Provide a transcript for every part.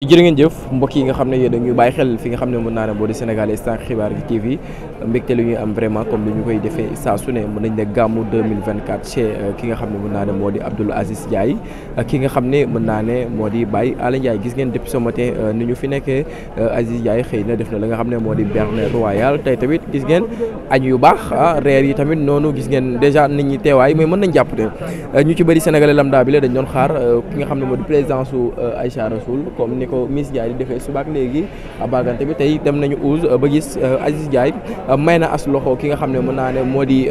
jërë ngeen jëf mbokk yi nga xam ne yéen dañuy bàyyi xel fi nga xam ne mën naa ne boo di Sénégal Instant Xibaar gi TV mbégte lu ñuy am vraiment comme ni ñu koy defee saa su ne mën nañ ne gàmmu 2024 chez ki nga xam ne mën naa ne moo di Abdoul Aziz Ndiaye ki nga xam ne mën naa ne moo di Baye Alla Ndiaye gis ngeen depuis ce matin ni ñu fi nekkee Aziz Ndiaye xëy na def na la nga xam ne moo di berne royal tey tamit gis ngeen añ yu baax reer yi tamit noonu gis ngeen déjà nit ñi teewaay mais mën nañ jàpp ne ñu ci bëri sénégalais lambda bi la dañ doon xaar ki nga xam ne moo di président su Aïcha Rasoul comme ni ko Miss Ndiaye di defee subaak léegi bagante bi tey dem nañu Ouz ba gis Aziz Ndiaye may na as loxo ki nga xam ne mën naa ne moo di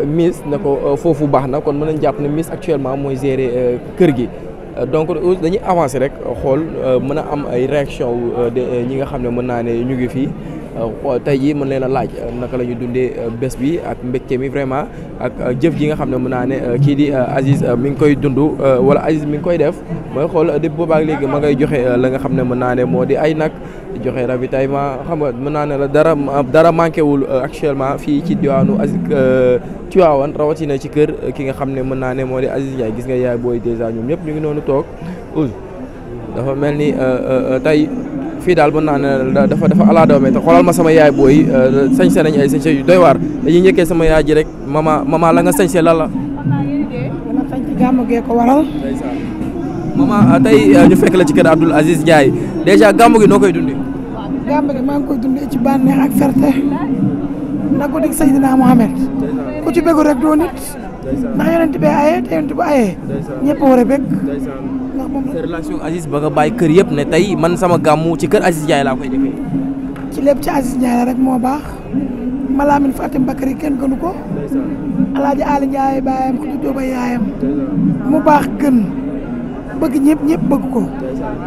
Miss na ko foofu baax na kon mën nañ jàpp ne Miss actuellement mooy gérer kër gi donc Ouz dañuy avancer rek xool mën a am ay réaction de ñi nga xam ne mën naa ne ñu ngi fii tey jii mën leen a laaj naka la ñu dundee bés bi ak mbégte mi vraiment ak jëf ji nga xam ne mën naa ne kii di Aziz mi ngi koy dund wala Aziz mi ngi koy def mooy xool depuis boobaak léegi ma ngay joxe la nga xam ne mën naa ne moo di ay nag joxe ravitaillement xam nga mën naa ne la dara manqué wul actuellement fii ci diwaanu Aziz Tivaouane rawatina ci kër ki nga xam ne mën naa ne moo di Aziz Ndiaye gis nga yaay booy dèjà ñoom ñëpp ñu ngi noonu toog dafa mel ni tey fii daal mën naa ne dafa ala doome te xoolal ma sama yaay booy sañse nañ ay sañse yu doy waar dañuy njëkkee sama yaay ji rek mama la nga sañse lan la. wala sañ ci gàmmu gee ko waral. mama tey ñu fekk la ci kër Abdoul Aziz Ndiaye dèjà gàmmu gi noo koy dundee. gàmmu gi maa ngi koy dundee ci bànneex ak ferte ndax guddi gi Seydina Mohamed ku ci bëggu rek doo nit ndax yonent bi ayee te yonent bu ayee ñëpp war a bëgg. sa relation Aziz ba nga bàyyi kër yëpp ne tey man sama gàmmu ci kër Aziz Ndiaye laa koy defee. ci lépp ci Aziz Ndiaye la rek moo baax Malamine Fatim Bakary kenn gënu ko Alaaji Ali Ndiaye baayam Xudu Jooba yaayam mu baax gën bëgg ñëpp bëgg ko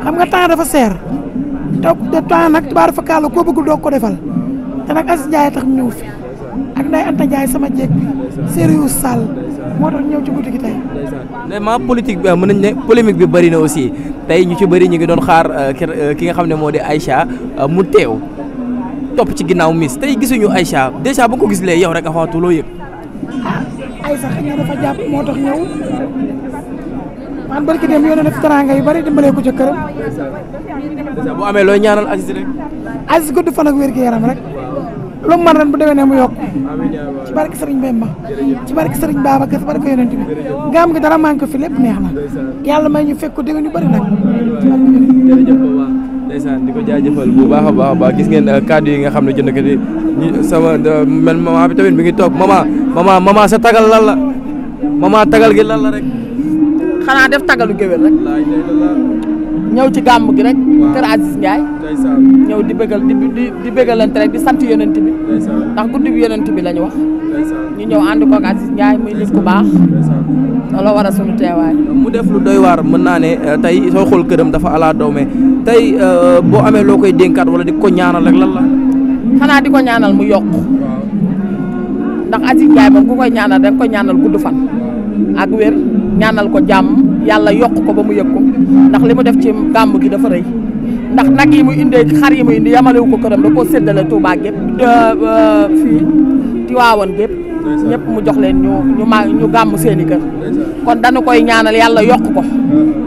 xam nga temps dafa seer toog de temps nag tubaar fa kàlla koo bëggul doog ko defal te nag Aziz Ndiaye tax mu ñëw fi ak Ndeye Anta Ndiaye sama jeeg bi Seriou Sall moo tax ñëw ci guddi gi tey. vraiment politique bi mën nañ ne polémique bi bëri na aussi tey ñu ci bëri ñu ngi doon xaar ki nga xam ne moo di Aïcha mu teew topp ci ginnaaw Miss tey gisuñu Aïcha déjà ba ko gis lee yow rek avant tout loo yëg. Aïcha xëy na dafa jàpp moo tax ñëw man barki dem yónnee na fi teraanga yu bëri dimbalee ko ca këram. déjà bu amee looy ñaanal Aziz rek. Aziz gudd fan ak wér gu yaram rek. lu mu mën ren bu demee ne mu yokk ci barke Serigne Bemba ci barke Serigne Babacar ci barke yonent bi gàmm gi dara manqué fi lépp neex na yàlla may ñu fekk ko dégg ñu bëri nag. jërëjëf bu baax ndeysaan di ko jaajëfal bu baax a baax gis ngeen kàddu yi nga xam ne jënd ko di sama mel maman bi tamit mi ngi toog maman sa tagal lan la maman tagal gi lan la rek. xanaa def tagalu géwél rek. ñëw ci gàmm gi rek kër Aziz Ndiaye ñëw di bëggalante rek di sant yonent bi ndax guddi bi yonent bi la ñu wax ñu ñëw ànd ko ak Aziz Ndiaye muy nit ku baax loolu war a sunu teewaay mu def lu doy waar mën naa ne tey soo xool këram dafa ala doome tey boo amee loo koy dénkaat wala di ko ñaanal rek lan la xanaa di ko ñaanal mu yokk ndax Aziz Ndiaye moom ku koy ñaanal danga koy ñaanal gudd fan ak wér ñaanal ko jàmm yàlla yokk ko ba mu yëg ko ndax li mu def ci gàmm gi dafa rëy ndax nag yi mu indee xar yi mu indi yamalewu ko këram da koo séddale Touba gépp fii Tiwaawan gépp ñëpp mu jox leen ñu gàmm seeni kër kon dañu koy ñaanal yàlla yokk ko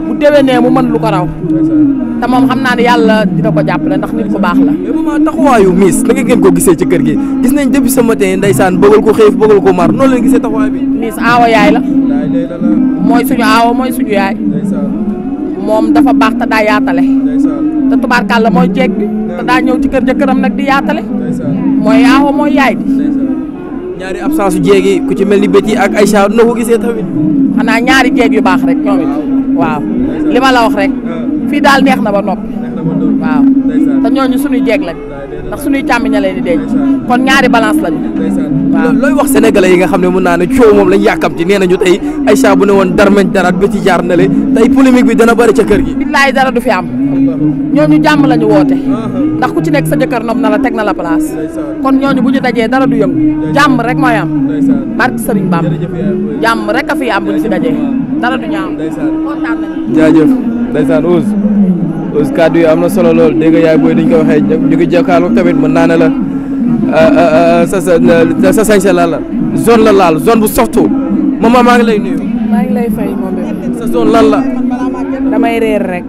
bu déwénee mu mën lu ko raw te moom xam naa ne yàlla dina ko jàppale ndax nit ku baax la. mais maman taxawaayu Miss naka ngeen ko gisee ci kër gi gis nañ depuis ce matin ndeysaan bëggal ko xiif bëggal ko mar noonu leen gisee taxawaay bi. Miss aawa yaay la mooy suñu aawa mooy suñu yaay moom dafa baax te daa yaatale te tubaarkàlla mooy jeeg bi te daa ñëw ci kër jëkkëram nag di yaatale mooy aawa mooy yaay bi. ñaari absence su jéeg yi ku ci mel ni Betty ak Aïcha noo ko gisee tamit. xanaa ñaari jéeg yu baax rek ñoom it waaw li ma la wax rek fii daal neex na ba noppi waaw te ñooñu suñuy jéeg lañ ndax suñuy càmmiña leen di denc kon ñaari balance lañu waaw. looy wax sénégalais yi nga xam ne mën naa ne coow moom lañ yàkkamti nee nañu tey Aïcha bu ne woon darmeñ daraat Betty jaar na le tey polémique bi dana bëri ca kër gi. billaay dara du fi am ñooñu jàmm lañu woote ndax ku ci nekk sa jëkkër nopp na la teg na la place kon ñooñu bu ñu dajee dara du yëngu jàmm rek mooy am barke Serigne Bamba jàmm rek a fi am bu ñu fi dajee dara du ñaaw kontaan nañu. jaajëf ndeysaan Ouz kàddu yi am na solo lool dégg nga yaay booy dañ ko waxee ñu ngi jàkkaarloo tamit mën naa ne la sa sañse la zone la laal zone bu softu maman maa ngi lay nuyu. maa ngi lay fay moom sa zone lan la. damay reer rek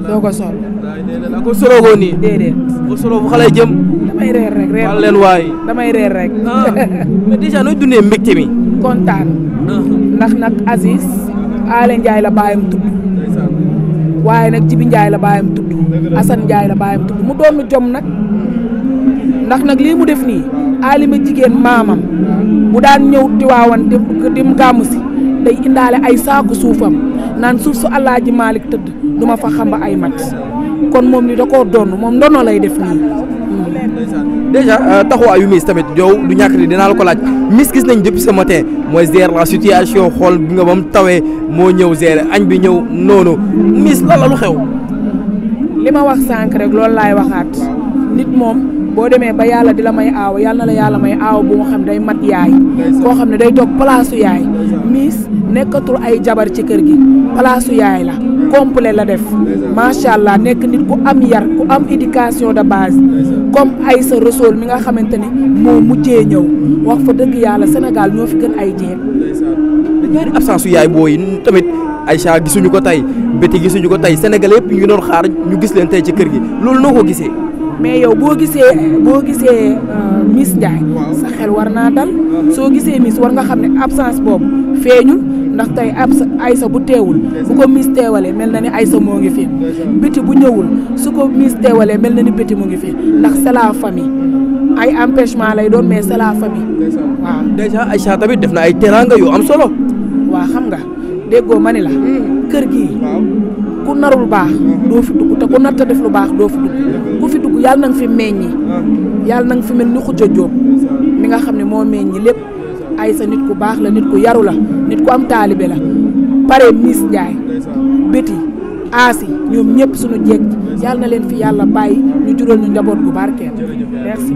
doo ko sol ko solo ko nii déedéet ko solo bu xale jëm damay reer rek reer wal leen waay damay reer rek mais déjà nooy dundee mbégte mi kontaan ndax nag Aziz Aale Ndiaye la baayam tudd waaye nag Jibi Ndiaye la baayam tudd Assane Ndiaye la baayam tudd mu doon jom nag ndax nag lii mu def nii Alima jigéen maamam bu daan ñëw Tiwaawan dim gàmm si day indaale ay saaku suufam naan suuf su Alaaji Malick tëdd du ma fa xamba ay mat kon moom ni da koo doon moom ndono lay def nii. déjà taxawaayu Miss tamit yow du ñàkk ni dinaa la ko laaj Miss gis nañ depuis ce matin mooy gérer la situation xool bi nga ba mu tawee moo ñëw gérer añ bi ñëw noonu Miss lan la lu xew. li ma wax sànq rek loolu laay waxaat nit moom boo demee ba yàlla di la may aaw yàlla na la yàlla may aaw bu nga xam day mat yaay koo xam ne day toog palaasu yaay Miss nekkatul ay jabar ci kër gi palaasu yaay la complet la def macha allah nekk nit ku am yar ku am éducation de base comme Aïssa Rassoul mi nga xamante ni moo mujjee ñëw wax fa dëgg yàlla Sénégal ñoo fi gën ay jeeg. ñaari absence su yaay booy tamit Aïcha gisuñu ko tey Betty gisuñu ko tey Sénégal yëpp ñu ngi doon xaar ñu gis leen tey ci kër gi loolu noo ko gisee. mais yow boo gisee Miss Ndiaye sa xel war naa dal soo gisee Miss war nga xam ne absence boobu feeñul ndax tey Aïssa bu teewul bu ko Miss teewalee mel na ni Aïssa moo ngi fi Betty bu ñëwul su ko Miss teewalee mel na ni Betty mu ngi fi ndax c'est la famille ay empêchement lay doon mais c'est la famille waaw. déjà Aïcha tamit def na ay teraanga yu am solo. waaw xam nga déggoo ma ni la kër gii ku narul baax doo fi dugg te ku natta def lu baax doo fi dugg ku fi dugg yàlla na nga fi meññi yàlla na nga fi mel ni Khoudia Diop mi nga xam ne moo meññi lépp Aïssa nit ku baax la nit ku yaru la nit ku am taalibe la pare Miss Ndiaye Betty Asi ñoom ñëpp suñu jeeg yàlla na leen fi yàlla bàyyi ñu jural ñu njaboot gu barkeel merci.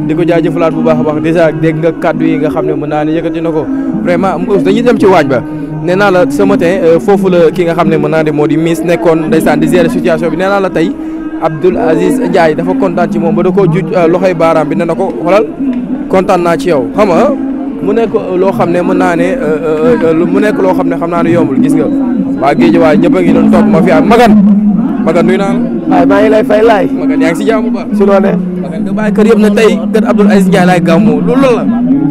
di ko jaajëfalaat bu baax a baax déjà dégg nga kàddu yi nga xam ne mën naa ne yëkkati na ko vraiment dañuy dem ci waañ ba nee naa la ce matin foofu la ki nga xam ne mën naa ne moo di Miss nekkoon ndeysaan di gérer situation bi nee naa la tey Abdoul Aziz Ndiaye dafa kontaan ci moom ba da koo juj loxoy baaraam bi nee na ko xoolal kontaan naa ci yow xam nga mu nekk loo xam ne mën naa ne mu nekk loo xam ne xam naa ne yombul gis nga waa géej waaye ñëpp a ngi doon toog ma fi am Magan nuyu naa la. waaye maa ngi lay fay laay. Magan yaa ngi si jàmm bu baax. si loone Magan nga bàyyi kër yëpp na tey kër Abdoul Aziz Ndiaye laay gàmmoo loolu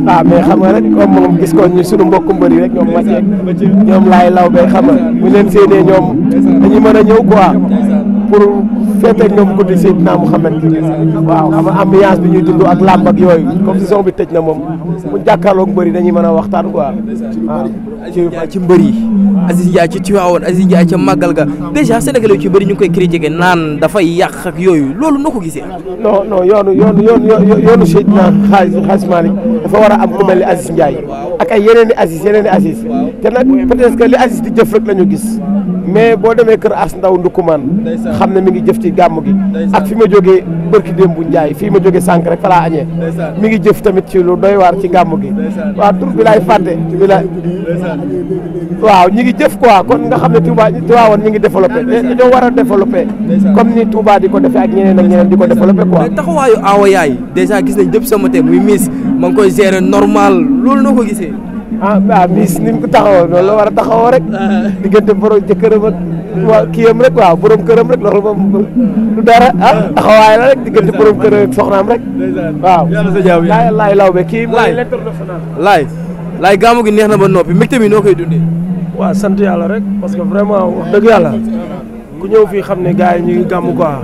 la. mais xam nga rek comme moom gis ko ñu sunu mbokku mbëri rek ñoom Mathiek ñoom laay law bay xam nga bu leen séenee ñoom dañuy mën a ñëw quoi pour feeteeg ñoom guddi Seydina Mouhamed waaw xam nga ambiance bi ñuy dund ak làmb ak yooyu comme saison bi tëj na moom bu jàkkaarloog mbëri dañuy mën a waxtaan quoi waaw. ci mbër yi Aziz Ndiaye ci Tivaouane Aziz Ndiaye ca màggal ga déjà sénégalais yu ci bëri ñu ngi koy critiquer naan dafay yàq ak yooyu loolu noo ko gisee. non yoonu Seydina Hadj Malick dafa war a am ku mel ni Aziz Ndiaye ak ay yeneen i Aziz te nag peut-être que li Aziz di jëf rek la ñu gis mais boo demee kër As Ndaw Ndukumaan xam ne mi ngi jëf ci gàmm gi ak fi ma jógee bërki démb bu Ndiaye fii ma jógee sànq rek fa laa añee mi ngi jëf tamit ci lu doy waar ci gàmm gi waaw tur bi laay fàtte waaw ñi ngi jëf quoi kon nga xam ne Tivaouane ñi ngi développé dañoo war a développé comme ni Touba di ko defee ak ñeneen ak ñeneen di ko développé quoi. mais taxawaayu Awa Yaay déjà gis nañ depuis sama tey muy Miss ma ngi koy gérer normal loolu noo ko gisee. Miss ni mu ko taxawoo noonu la war a taxawoo rek diggante borom jëkkëram ak waa kiyam rek waaw borom këram rek loolu moom du dara taxawaay la rek diggante borom këram ak soxnaam rek waaw. laay law be kii mooy l'international. laay gàmmu gi neex na ba noppi mbégte mi noo koy dundee. waaw sant yàlla rek parce que vraiment wax dëgg yàlla ku ñëw fii xam ne gars yi ñu ngi gàmm quoi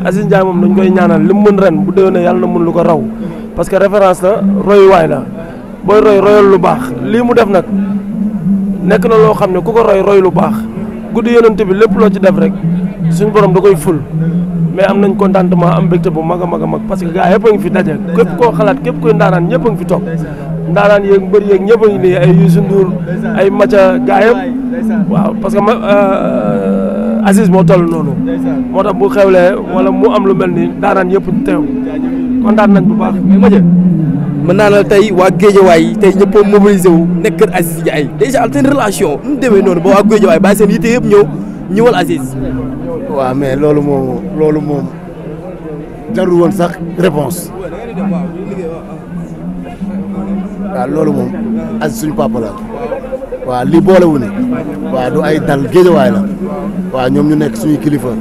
Aziz Ndiaye moom dañ koy ñaanal li mu mën ren bu déwénee yàlla na mën lu ko raw parce que référence la royuwaay la booy royal lu baax lii mu def nag nekk na loo xam ne ku ko roy lu baax guddi yonent bi lépp loo ci def rek suñu borom da koy ful mais am nañ contentement am mbégte bu mag a mag a mag parce que gars yëpp a ngi fi daje képp koo xalaat képp koy ndaanaan ñëpp a ngi fi toog ndaanaan yeeg mbër yeeg ñëpp a ngi nii ay Youssou Ndour ay Macha gaa yëpp waaw parce que Aziz moo toll noonu moo tax bu xewlee wala mu am lu mel ni ndaanaan yëpp teew kontaan nañ bu baax. mais Macha mën naa la tey waa Géejawaay tey ñëpp a mobilisé wu nekk kër Aziz Ndiaye déjà seen relation nu mu demee noonu ba waa Géejawaay bàyyi seen yitte yëpp ñëwal Aziz. waaw mais loolu moom jarul woon sax réponse waaw loolu moom Aziz suñu papa la waaw lii boolewu ne waaw du ay dal géejawaay la waaw ñoom ñu nekk suñuy kilifa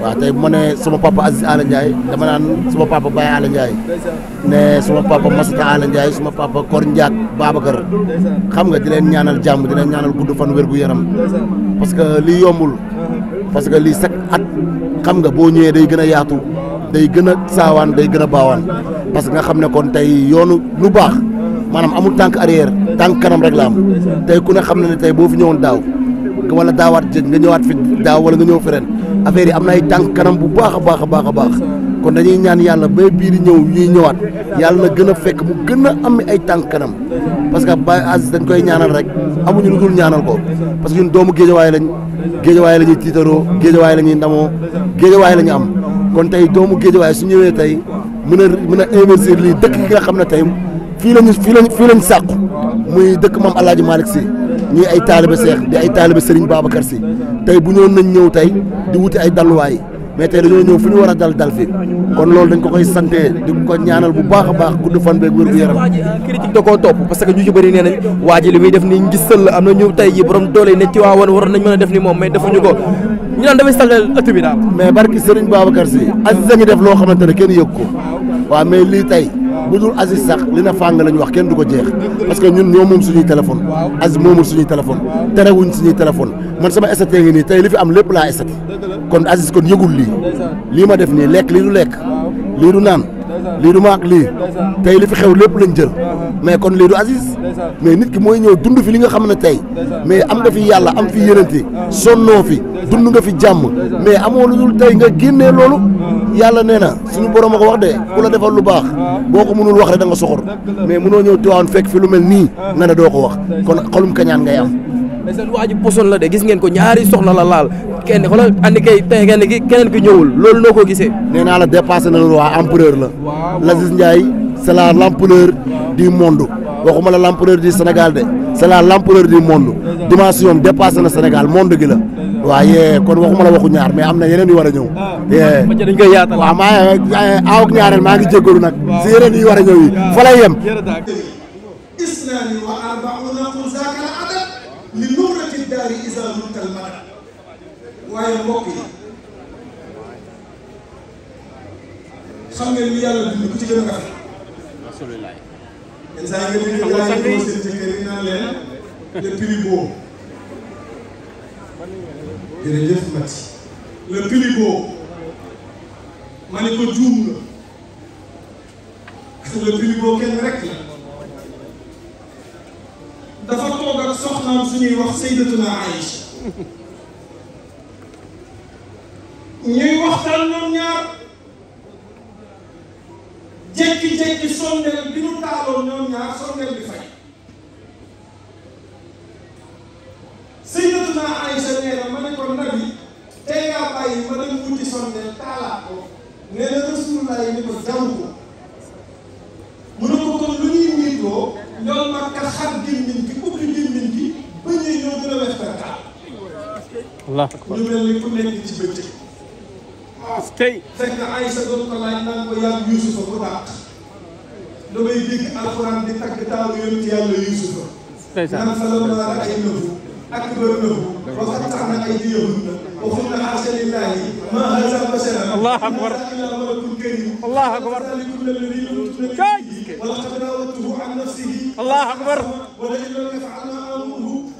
waaw tey bu ma nee sama papa Aziz Ala Ndiaye dama naan sama papa Baye Ala Ndiaye ne sama papa Masata Ala Ndiaye sama papa Kor Ndiak Babacar xam nga di leen ñaanal jàmm di leen ñaanal gudd fan wér gu yaram parce que lii yombul parce que lii chaque at xam nga boo ñëwee day gën a yaatu day gën a saawaan day gën a baawaan parce que nga xam ne kon tey yoonu lu baax maanaam amul tànk arrière tànk kanam rek la am tey ku ne xam na ne tey boo fi ñëwoon daaw wala daawaat jëj nga ñëwaat fi daaw wala nga ñëw fi ren affaire yi am na ay tànk kanam bu baax a baax a baax a baax kon dañuy ñaan yàlla ba bii di ñëw ñuy ñëwaat yàlla na gën a fekk mu gën a am ay tànk kanam parce que Baye Aziz dañ koy ñaanal rek amuñu lu dul ñaanal ko parce que ñun doomu géejawaay la ñuy tiitaroo géejawaay la ñuy ndamoo géejawaay la ñu am kon tey doomu géejawaay su ñëwee tey mën a investir lii dëkk gi nga xam ne tey fii lañ sàqu muy dëkk maam El Hadj Malick Sy ñii ay taalibe Seex di ay taalibe Serigne Babacar Sy tey bu ñëwoon nañ ñëw tey di wuti ay dalluwaay mais tey dañoo ñëw fu ñu war a dal fi kon loolu dañ ko koy santé di ko ñaanal bu baax a baax gudd fan beeg wér gu yaram. critique da koo topp parce que ñu ci bëri nee nañ waa ji li muy def ni ngistal la am na ñu tey ji borom doole ne ci waawoon waroon nañ mën a def ni moom mais defuñu ko ñu naan dafay saltel ëtt bi daal. mais barki Serigne Babacar Sy Aziz a ngi def loo xamante ne kenn yëg ko waaw mais lii tey bu dul Aziz sax li na fàng lañ wax kenn du ko jeex parce que ñun ñoo moom suñuy téléphone Aziz moomul suñuy téléphone terewuñ suñuy téléphone man sama estate ngi nii tey li fi am lépp laa estate kon Aziz kon yëgul lii ma def nii lekk lii du lekk lii du naan lii du maak lii tey li fi xew lépp lañ jël mais kon lii du Aziz mais nit ki mooy ñëw dund fi li nga xam ne tey mais am nga fi yàlla am fi yénanti sonnoo fi dund nga fi jàmm mais amoo lu dul tey nga génnee loolu yàlla nee na suñu borom a ko wax de ku la defal lu baax boo ko mënul wax rek da nga soxor mais mënoo ñëw Tiwaawan fekk fi lu mel nii nga ne doo ko wax kon xolum kañaan ngay am. mais seen waa ji poson la de gis ngeen ko ñaari soxla la laal kenn xoolal andi kay tey keneen ki ñëwul loolu noo ko gisee. nee naa la dépassé na waa empereur la. Aziz Ndiaye c'est la l'empereur du monde waxuma la l'empereur du Sénégal de c'est la l'empereur du monde dimension dépassé na Sénégal monde gi la. waaye kon waxuma la waxu ñaar mais am na yeneen yu war a ñëw. dañ koy yaatal waaw aaw ak ñaareel maa ngi jéggalu nag si yeneen yi war a ñëw yi fa lay yem. isnaani wa arbauna qul zaaka al adad li nuurati daari iza nunta al madad waaye mbokk yi xam ngeen li yàlla bind ku ci gën a rafet. alhamdulilah. yenn saa yi nga dégg gars yi ñëw seen jëkkër yi naan leen le plus beau. jërëjëf Mati le plus beau ma ne ko juum nga le plus beau kenn rek la dafa toog ak soxnaam suñuy wax Sayyidatuna Aïcha ñuy waxtaan ñoom ñaar jékki-jékki sondeel bi ñu taaloon ñoom ñaar sondeel bi fay Sayyidatuna Aïcha nee na ma ne ko Nabi tey ngaa bàyyi ma dem wuti sondeel taalaat ko nee na Rasulullah yi ni ko jaru ko mu ne ko kon lu ñuy niitoo ñoom mag ka xar gémmiñ gi ubbi gémmiñ gi bëñee ñoo gën a wex perkaal ñu mel ni ku nekk ci bëccëg fekk Aïcha doon ko laaj naan ko yàlla Yuusufa bu dàq damay dégg alxuraan di tagg taalu yonent yàlla Yuusufa naan falammaa ra'aynahu akbarnahu wa qatta'na aydiyahunna wa qulna haasha lillaahi maa haazaa basharan Allaahu akbar illaa malakun kariim Allaahu akbar wa laqad raawattuhu an nafsihi Allaahu akbar wa la-in lam yaf'al maa aamuruhu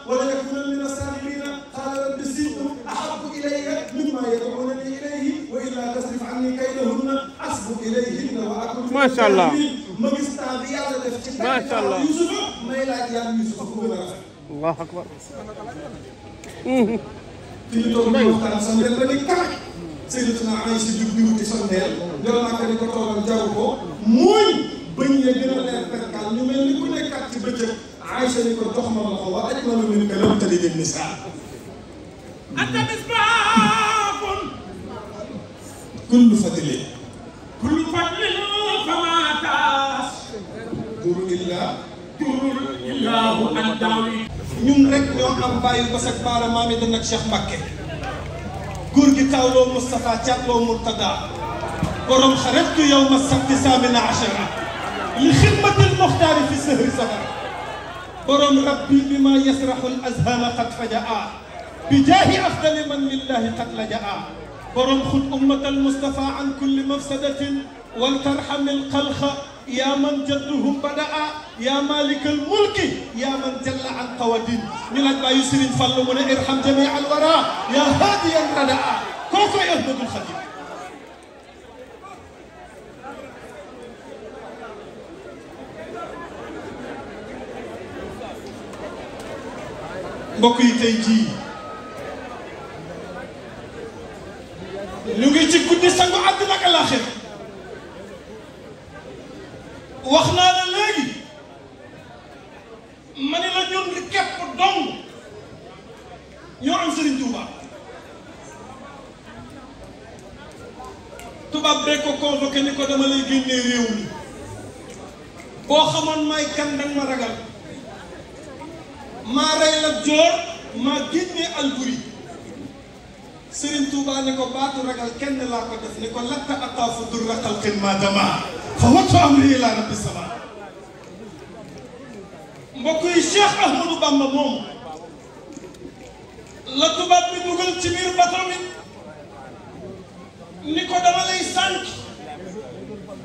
wa la yakuunanna mina as-saagiriina qaala rabbi as-sijnu ahabbu ilayya mimmaa yad'uunanii ilayhi wa illaa tasrif annii kaydahunna asbu ilayhinna wa akun macha allah ma gis temps bi yàlla def ci macha allah Yuusufa may laaj yàlla Yuusufa ku gën a rafet Allahu akbar fi ñu toog di waxtaan sondeel ba ni kamaj Sayyidatuna Aïcha jug di wuti sondeel ñoo naka ni ko toogal jaru ko mooy bëñ ya gën a leer perkal ñu mel ni ku nekkat ci bëccëg Aïcha ni ko jox ma loxo wa ajmalu minka lam talid an-nisaa anta misbaahun kullu fadlin fama taas duru illaahu an daawi ñun rek ñoo am bàyyi ko sag baara maami da nag Cheikh Mbacké góor gi tawloo Moustapha Thiatloo Murtada borom xarajtu yawma sabti saamina achara li xidmatil muxtaari fi sahri safar borom rabbi bima yasrahu al azhana qad fajaa bijaahi afdali man lillahi qad lajaa borom xud ummat al mustafa an kulli mafsadatin wal tarham al xalqa yaa man jadduhum badaa yaa malikal mulki yaa man jalla an qawadin ñu laaj bàyyi Serigne Fallou mu ne irham jami al wara yaa haadiyan radaa kookoy Ahmadul Xadim mbokk yi tey jii ñu ngi ci guddi sangu àddina ak àllaaxira wax naa la léegi ma ne la ñun képp dong ñoo am Serigne Touba tubaab bee ko convoqué ni ko dama lay génnee réew mi boo xamoon may kan danga ma ragal maa rey la joor maa génnee Alburi Serigne Touba ne ko baatu ragal kenn laa ko def ni ko latta ataafu durra xalqin ma dama fa wattu amri ila rabbi sama mbokk yi Cheikh Ahmadou Bamba moom la tubaab bi dugal ci biir bato bi ni ko dama lay sànq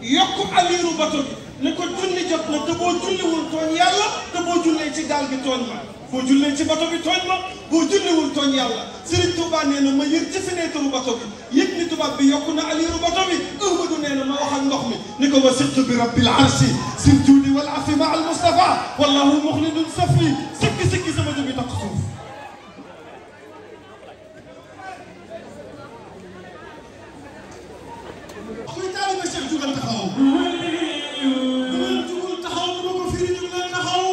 yokku aliiru bato bi ni ko julli jot na te boo julliwul tooñ yàlla te boo jullee ci gaal gi tooñ ma boo jullee ci bato bi tooñ ma boo julliwul tooñ yàlla Serigne Touba nee na ma yër ci fenêtre bato bi yëg ni tubaab bi yokku na aliiru bato bi Ahmadou nee na ma wax ak ndox mi ni ko wasiqtu bi rabbil arshi sil juudi wal afi ma al Mustafa wallahu muxlidun safi sikki sikki sama jógi takk suuf xuy taalibe Cheikh jugal taxaw jugul taxaw dama ko firi jug leen taxaw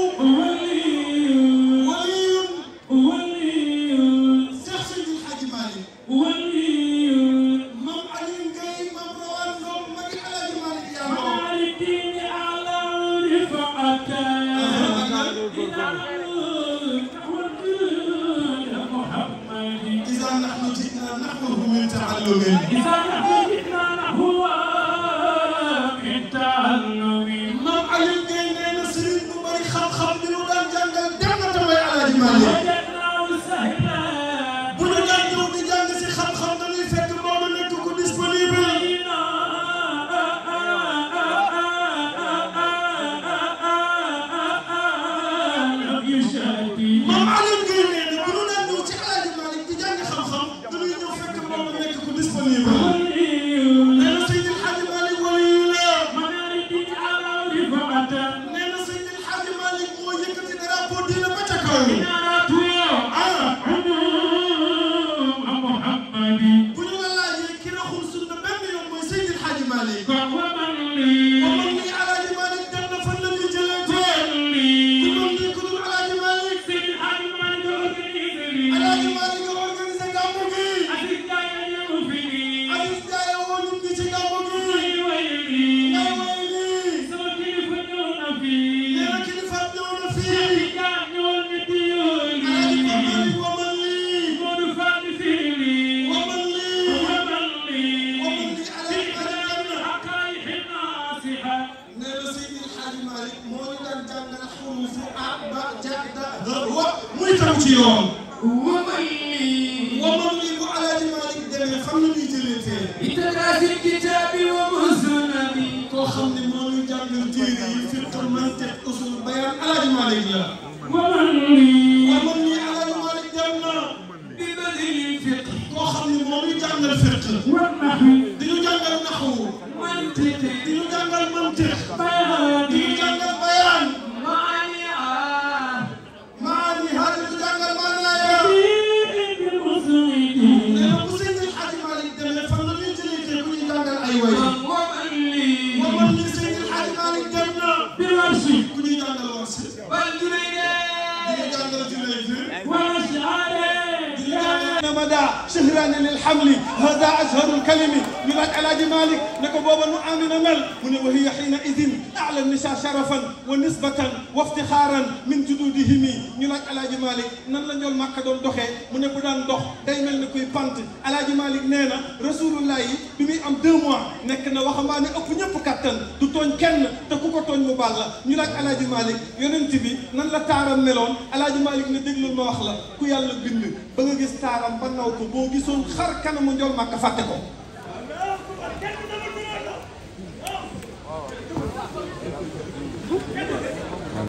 شهران للحمل هذا أشهر الكلم يبقى على مالك نكو بابا نؤمن مل وهي حينئذ أعلى النساء شرفا ونسبة وافتخارا من جدودهم يبقى على مالك نان لا نيول مكة دون دوخé mu ne bu daan dox day mel ni kuy pant Alaaji Malik nee na Rasulullah yi bi muy am 2 mois nekk na waxambaane ëpp ñëpp kattan du tooñ kenn te ku ko tooñ mu baal la ñu laaj Alaaji Malick yonent bi nan la taaram meloon Alaaji Malick ne déglul ma wax la ku yàlla bind ba nga gis taaram ba naw ko boo gisoon xar kanamu njool màkk fàtte ko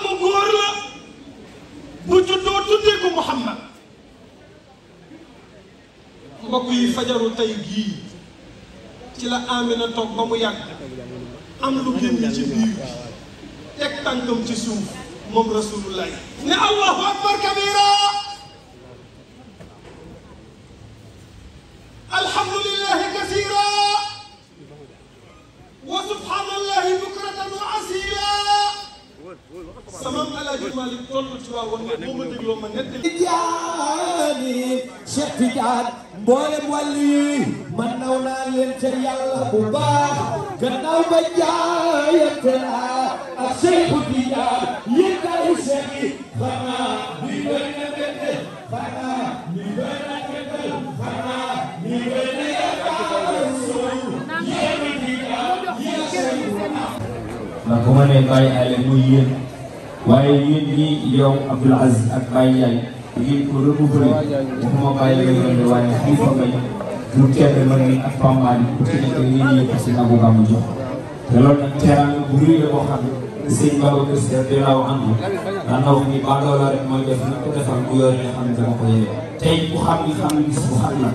mu góor la bu juddoo tuddee ko Muhammad mbokk yi fajaru tey gii ci la Amina toog ba mu yàgg am lu génn ci biir bi teg tànkam ci suuf moom rasulullah ne allahu akbar kabira alhamdulillahi kasira wa subhanallahi bukratan wa asila samam Alaaji Malick tollu ci waa woon nga moo ma dégloo ma nett Tijaani Cheikh Tidiane mboolem wàllu yi man naw naa leen ca yàlla bu baax gannaaw ba jaayante naa ak Cheikh Tidiane yéen daal Cheikh yi xanaa ni doy na bette xanaa ni doy na bette xanaa ni doy na yaakaar suuf yéen Tidiane yéen Cheikh ndax bu ma nee Baye Allé muy yéen waaye yéen ñii yow Abdoul Aziz ak Baye Ndiaye ngeen ko recouvrer waxuma Baye la yoon waaye xalifa Baye bu kenn mën ni ak Pambali ku ci nekk ngeen ñëw parce que nagu gàmmu jox te loolu nag teraanga bu rëy la boo xam ne sëñ Babacar Sy radiyallahu anhu daan na wax ni bàndoo la rek mooy def na ko defal bu yor ne xam ne dama ko yore tey ku xam ni xam ne gis bu xam la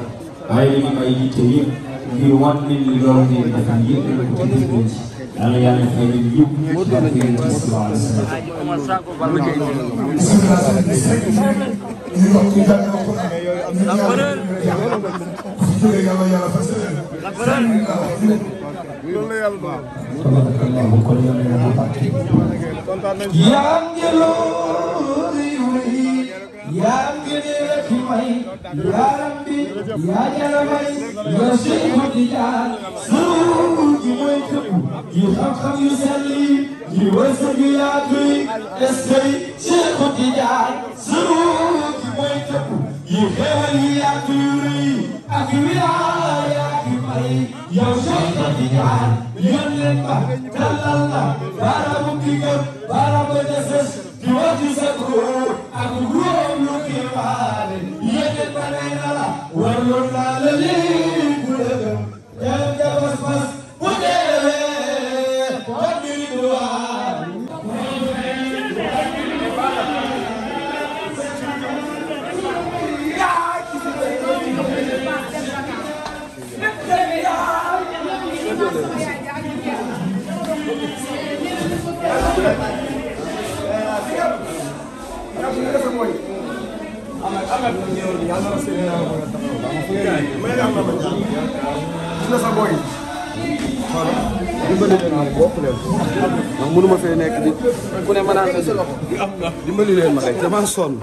waaye li ñu bay yitte yëpp ngir wan nañ ni loolu ngeen defal yëpp la ko ci déglu ci yàlla yàlla fay leen yëpp ci barke yéen ci sallallahu alayhi wa sallam yaa ngi leen di may yaa rabbi yaa jara may yaa Cheikh Tidiane suuf ji mooy këpp yi xam-xam yu sell yi wërsëg yu yaatu yi est-ce que Cheikh Tidiane suuf ji mooy këpp yi xéwal yu yaatu yu rëy ak wilaaya ak may yow Cheikh Tidiane yónni leen ba dalal la baaraamu digam baaraamu deses di wàcc sa góor ak góor lu kii waale yéen ba nee na la warloon naa la lii bu dëgëm dem ja bas-bas bu deewee kon mbiri du waar ndax mënuma fee nekk di ku ne ma naan la dimbali leen ma rek dama sonn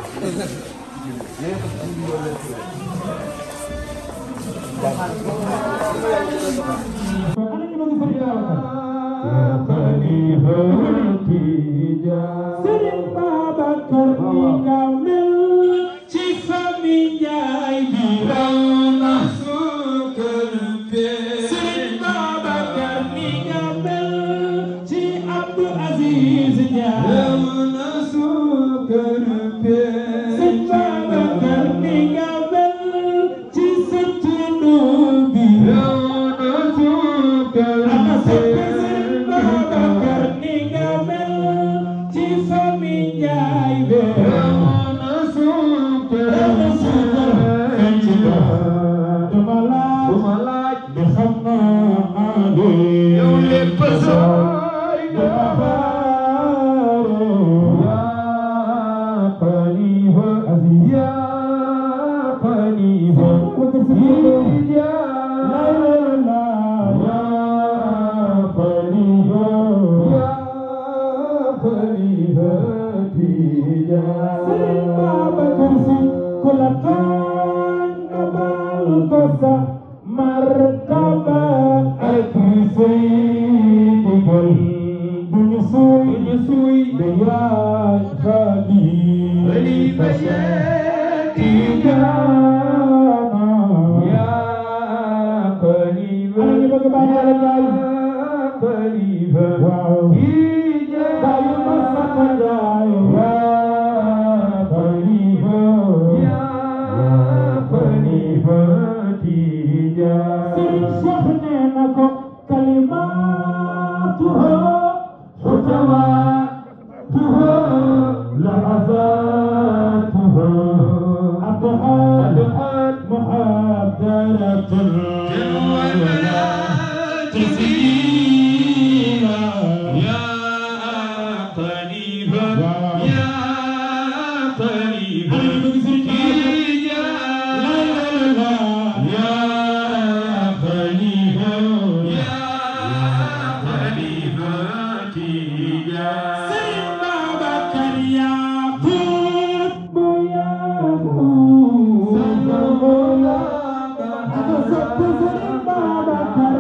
Khalifa لحظاته أضحت محضرة ولا تسينا يا قريبا يا قريبا يا لا لا يا قريبا يا قريبتي يا سيدنا بكر يا قطب يا سيدنا بكر يا قطب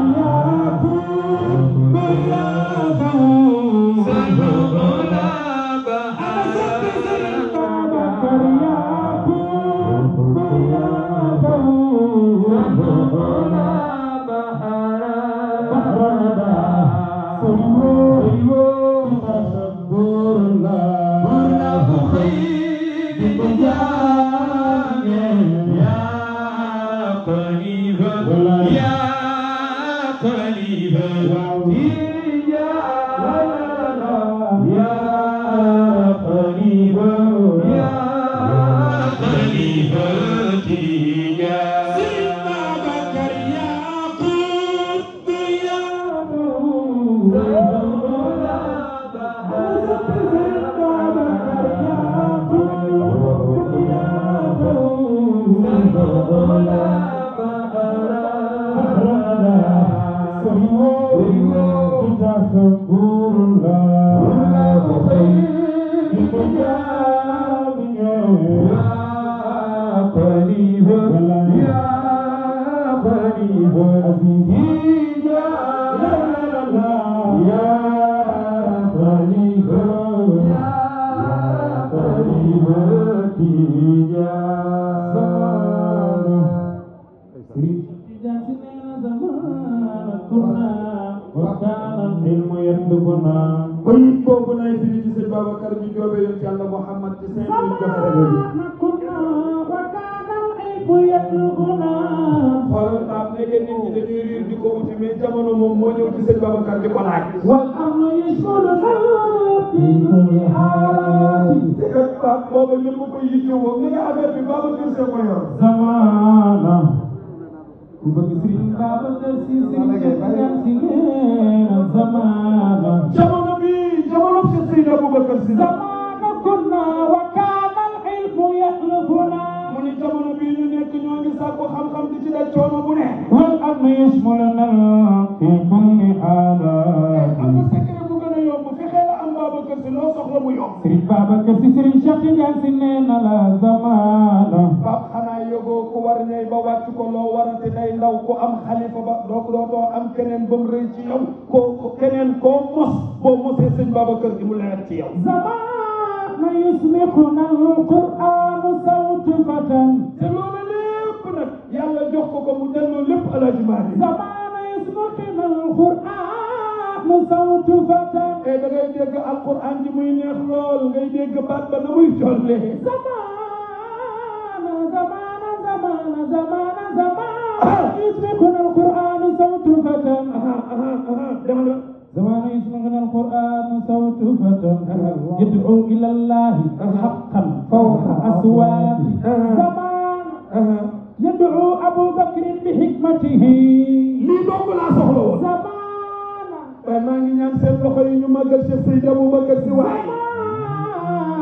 يا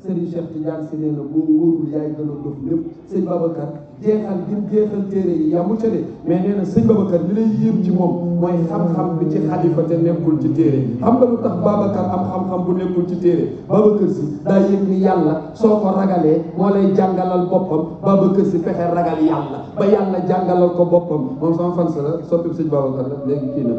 Serigne Cheikh Tidiane Sy nee na boo wóorul yaay gën a dof lépp sëñ Babacar jeexal gi jeexal téere yi yamu ca de mais nee na sëñ Babacar li lay yéem ci moom mooy xam-xam bi ci xalifa te nekkul ci téere xam nga lu tax Babacar am xam-xam bu nekkul ci téere Babacar Sy daa yëg ni yàlla soo ko ragalee moo lay jàngalal boppam Babacar Sy fexe ragal yàlla ba yàlla jàngalal ko boppam moom sama fan la soppi sëñ Babacar la léegi kii na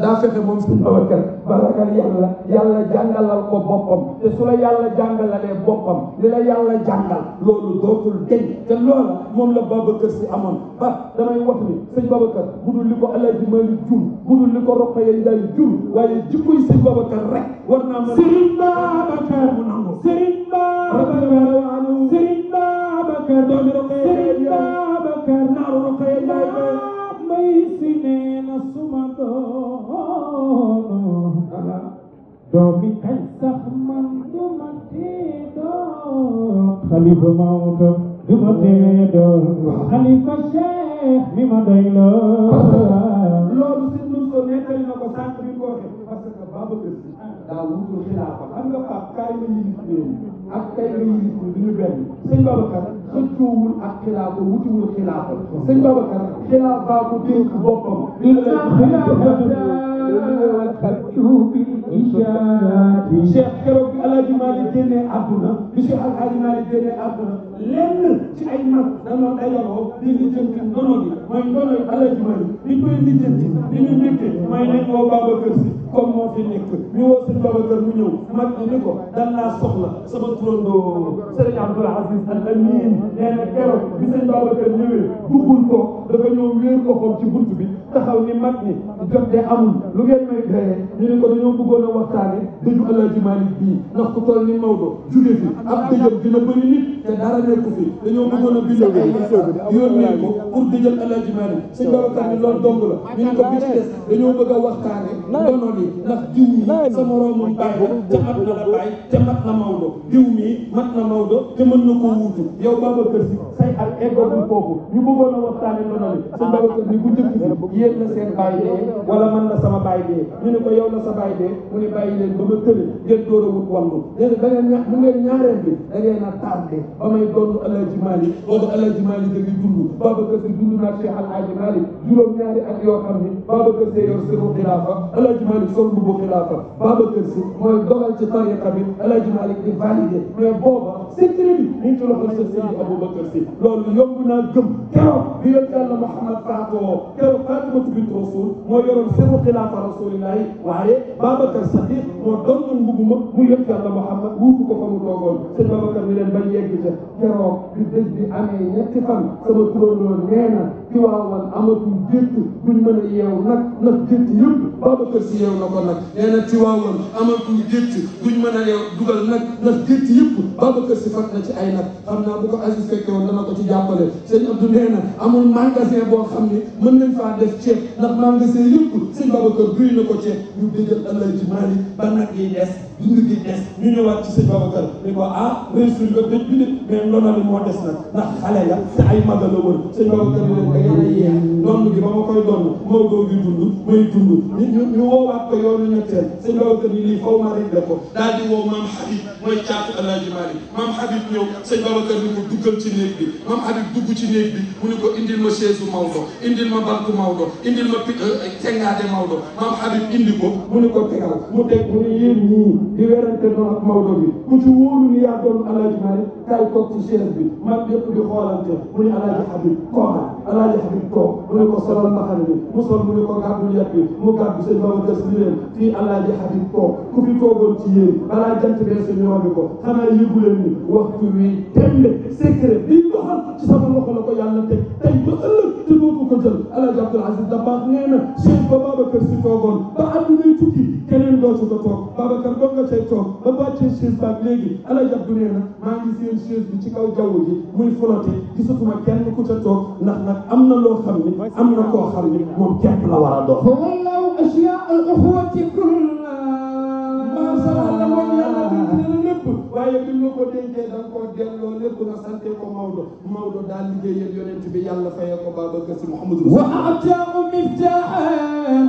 daa fexe moom sëñ Babacar ba ragal yàlla yàlla jàngalal ko boppam te su la yàlla jàngalalee boppam li la yàlla jàngal loolu dootul deñ te loola moom la Babacar Sy amoon ba damay wax ni sëñ Babacar budul li ko Alaaji Maalik jur budul li ko Rokhaya Njaay jur waaye jikkoy sëñ Babacar rek war naa mën Serigne Babacar mu nangu Serigne Babacar doomi Rokhaya Babacar naaru Rokhaya Njaay may si nee na suma doomi kañ sax man duma tee doon xalifa Maodo duma tee doon xalifa Cheikh mi ma doy loolu si nun ko nekkal na ko sànq bi ko waxee parce que Babacar Si daa wutul xilaafa xam nga Pape kaay nga yilif réew ak kay nga yilif du ñu benn sëñ Babacar xëccoowul ak xilaafa wutiwul xilaafa sëñ Babacar xilaafa ko dénk boppam Cheikh keroog bi Alaaji Maalik génnee àdduna bi Cheikh Alaaji Maalik génnee àdduna lenn ci ay mag dañoo dajaloo di lijjanti ndono gi mooy ndono yi Alaaji Maalik di koy lijjanti di ñu njëkkee mooy nañ woo Babacar Si comme moo fi nekk ñu woo sëñ Babacar mu ñëw mag ñi ni ko dan laa soxla sama turandoo Sëriñ Abdoul Aziz Al Amin nee na keroog bi sëñ Babacar ñëwee duggul ko dafa ñëw wéer ko xoom ci bunt bi taxaw ni mag ñi jot de amul lu ngeen may doyee ñu ne ko dañoo bëggoon a waxtaane dëju Alaaji Maalik bii ndax ku toll ni Maodo jóge fi ab dëjëm dina bëri nit te dara nekku fi dañoo bëggoon a bind ay yónnee ko pour dëjal Alaaji Maalik sëñ Babacar ni loolu dong la ñu ne ko bi ci des dañoo bëgg a waxtaane ndono li ndax diw mi sa moroomum bàyyi la te mat na la bàyyi te mat na Maodo diw mi mat na Maodo te mën na koo wuutu yow Babacar Si say ak eggagul foofu ñu bëggoon a waxtaane ndono li sëñ Babacar ni bu njëkk bi yéen la seen bàyyi dee wala man la sama bàyyi dee ñu ne ko yow la sa bàyyi dee mu ne bàyyi leen ba ma tële ngeen door a wut wallu léegi da ngeen mu ngeen ñaareel bi da ngeen a tardé ba may doon Alaaji Maalik boobu Alaaji Maalik da ngi dund Babacar Si dund naa Cheikh Alaaji Maalik juróom-ñaari at yoo xam ni Babacar Si yor sirru xilaafa Alaaji Maalik sol mbubu xilaafa Babacar Si mooy dogal ci tariqa bi Alaaji Maalik di validé mais booba secret bi ñu ngi ci loxo Cheikh Seydi Aboubacar Si loolu yomb naa gëm keroog bi yonent Yàlla Muhammad faatoo keroog Faatimatu bint Rasuul moo yoroon sirru xilaafa rasulillahi waaye Babacar Sadiq moo doon na mbubu ma mu yonent Yàlla Muhammad wuutu ko fa mu toogoon sëñ Babacar ni leen bañ yegg ca keroog bi dëj bi amee ñetti fan sama turandoo nee na ki waawan amatul gétt duñ mën a yeew nag ndax gétt yëpp Babacar Si yeew na ko nag nee na ci waawan amatul gétt duñ mën a yeew dugal nag ndax gétt yëpp Babacar Si fat na ci ay nag xam naa bu ko Aziz fekke woon dana ko ci jàppale sëñ Abdou nee na amul magasin boo xam ni mën nañ faa def ceeb ndax magasin yëpp sëñ Babacar duy na ko ceeb ñu dëjal Alaaji Maalik ba nag yi des dund gi des ñu ñëwaat ci sëñ Babacar ni ko réussir nga dëj bi de mais ndono li moo des nag ndax xale ya te ay maga la wër sëñ Babacar ni leen da ngeen a yeex donn gi ba ma koy donn Maodo gi dund may dund ñu woowaat ko yoonu ñetteel sëñ Babacar ni lii faw ma réglé ko daal di woo maam Habib mooy caatu Alaaji Maalik maam Habib ñëw sëñ Babacar ni ko duggal ci néeg bi maam Habib dugg ci néeg bi mu ni ko indil ma chaise Maodo indil ma banque Maodo indil ma tengaade Maodo maam Habib indi ko mu ni ko tegal mu teg mu ni yéen ñii di werante noonu ak Maodo bi ku ci wóolu ni yaa doon Alaaji Maalik kaay toog ci chaise bi mag yëpp di xoolante mu ni Alaaji Habib kooka Alaaji Habib toog mu ni ko solal mbaxane bi mu sol mu ni ko gàddul yat bi mu gàddu sëñ Babacar Si leen fii Alaaji Habib toog ku fi toogoon ci yéen balaa jant bee suñu robi ko xanaa yëgu leen ni waxtu wi tembe secret bi doxal ci sama loxo la ko yàlla teg tey ba ëllëg te dootu ko jël Alaaji Abdoul Aziz Dabakh nee na chaise ba Babacar Si toogoon ba àddunay tukki keneen dootu ko toog Babacar doon nga cay toog ba wàccee chaise baak léegi Alaaji Abdou nee na maa ngi seen chaise bi ci kaw jaww ji muy flotté gisatuma kenn ku ca toog ndax nag am na loo xam ni am na koo xam ni moom képp la war a doon wallahu ashiya al ukhwati kulla macha allah moom yàlla dénk na la lépp waaye bi ñu ko dénkee da nga koo delloo lépp nga sante ko Maodo daal liggéeyal yonent bi yàlla fayee ko Babacar Si Mouhamadou wa ataahu miftahan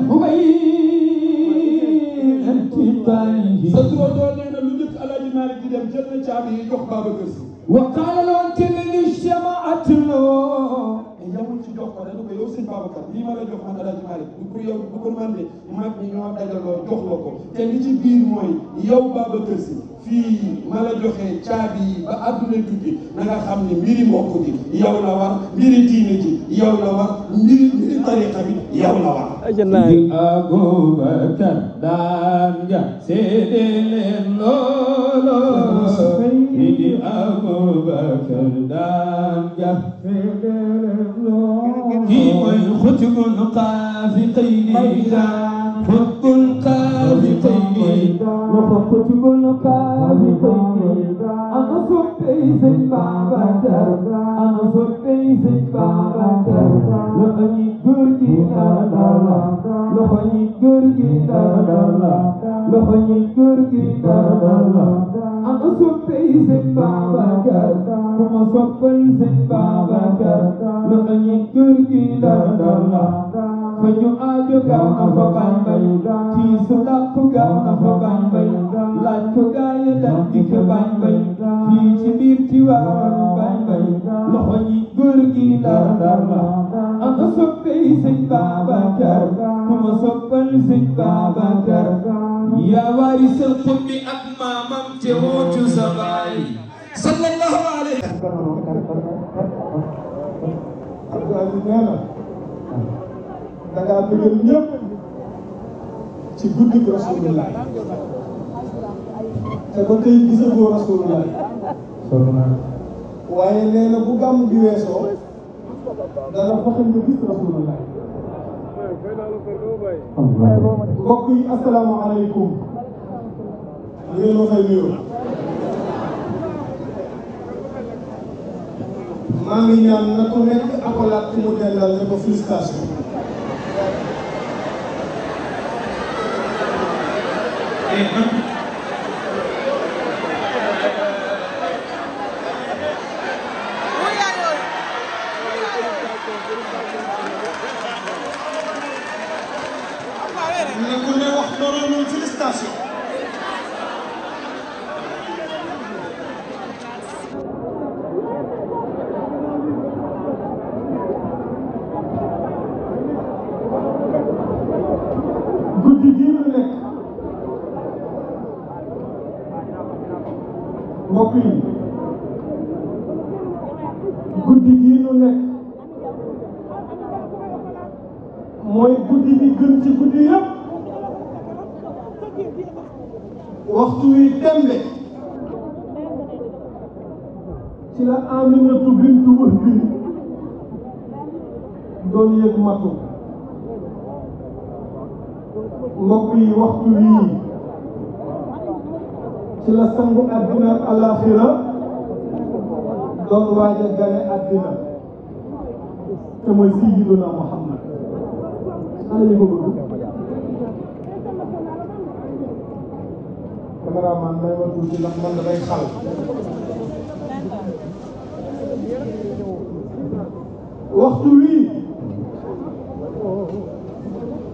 sa turandoo nee na lu njëkk Alaaji Maalik di dem jël na caabi yi jox Babacar Si wa qaala loon te ne ni jamaat loo yamul ci jox ko dañu ko yow sëñ Babacar lii ma la jox man Alaaji Maalik du pour yow du pour man de mag ñi ñoo dajaloo jox la ko te li ci biir mooy yow Babacar Si fii ma la joxee caabi yi ba àdduna tukki na nga xam ne mbiri mbokk gi yow la war mbiri diine ji yow la war mbiri tariqa bi yow la war Abubakar daan nga seede leen loolo Sidi Abubakar daan nga seede leen loolo kii mooy xutbul qaafiqayni xutbul qaafiqayni xutbul qaafiqayni ana soppey sëñ Babacar ana soppey sëñ Babacar loxo ñi góor gi dara dara loxo ñi góor gi dara dara loxo ñi góor gi dara dara ana soppey sëñ Babacar ku ma soppal sëñ Babacar loxo ñi góor gi dara dara fa ñu aajo gaaw na fa bañ bay ci su làpp gaaw na fa bañ bay laaj ko gaaye dal di ko bañ bay fii ci biir Tiwaawan bañ bay loxo ñi góor gi dara dara ana soppey sëñ Babacar ku ma soppal sëñ Babacar yaa waarisal xutbi ak maamam te wootu sa baay sallallahu alayhi da ngaa bëggal ñëpp ci guddi gi rasulullah te ba tey gisagoo rasulullah waaye nee na bu gàmm gi weesoo dana fexe nga gis rasulullah. mbokk yi asalaamaaleykum. ñu ngi leen fay nuyoo. maa ngi ñaan na ku nekk akolaat ku mu dendal ne ko félicitation. ne ku ne wax loolu noonu félicitation. guddi gii ñu nekk mbokk yi guddi gii ñu nekk mooy guddi gi gën ci guddi yëpp waxtu wi tembe ci la Aminatu bintu Wahb doon yëg matu mbokk yi waxtu wii ci la sangu àddina ak alaxira doon waaj a gane àddina te mooy Sayyiduna Muhammad ana ñu ko bëgg cameraman may ma tuuti ndax man dafay xal waxtu wii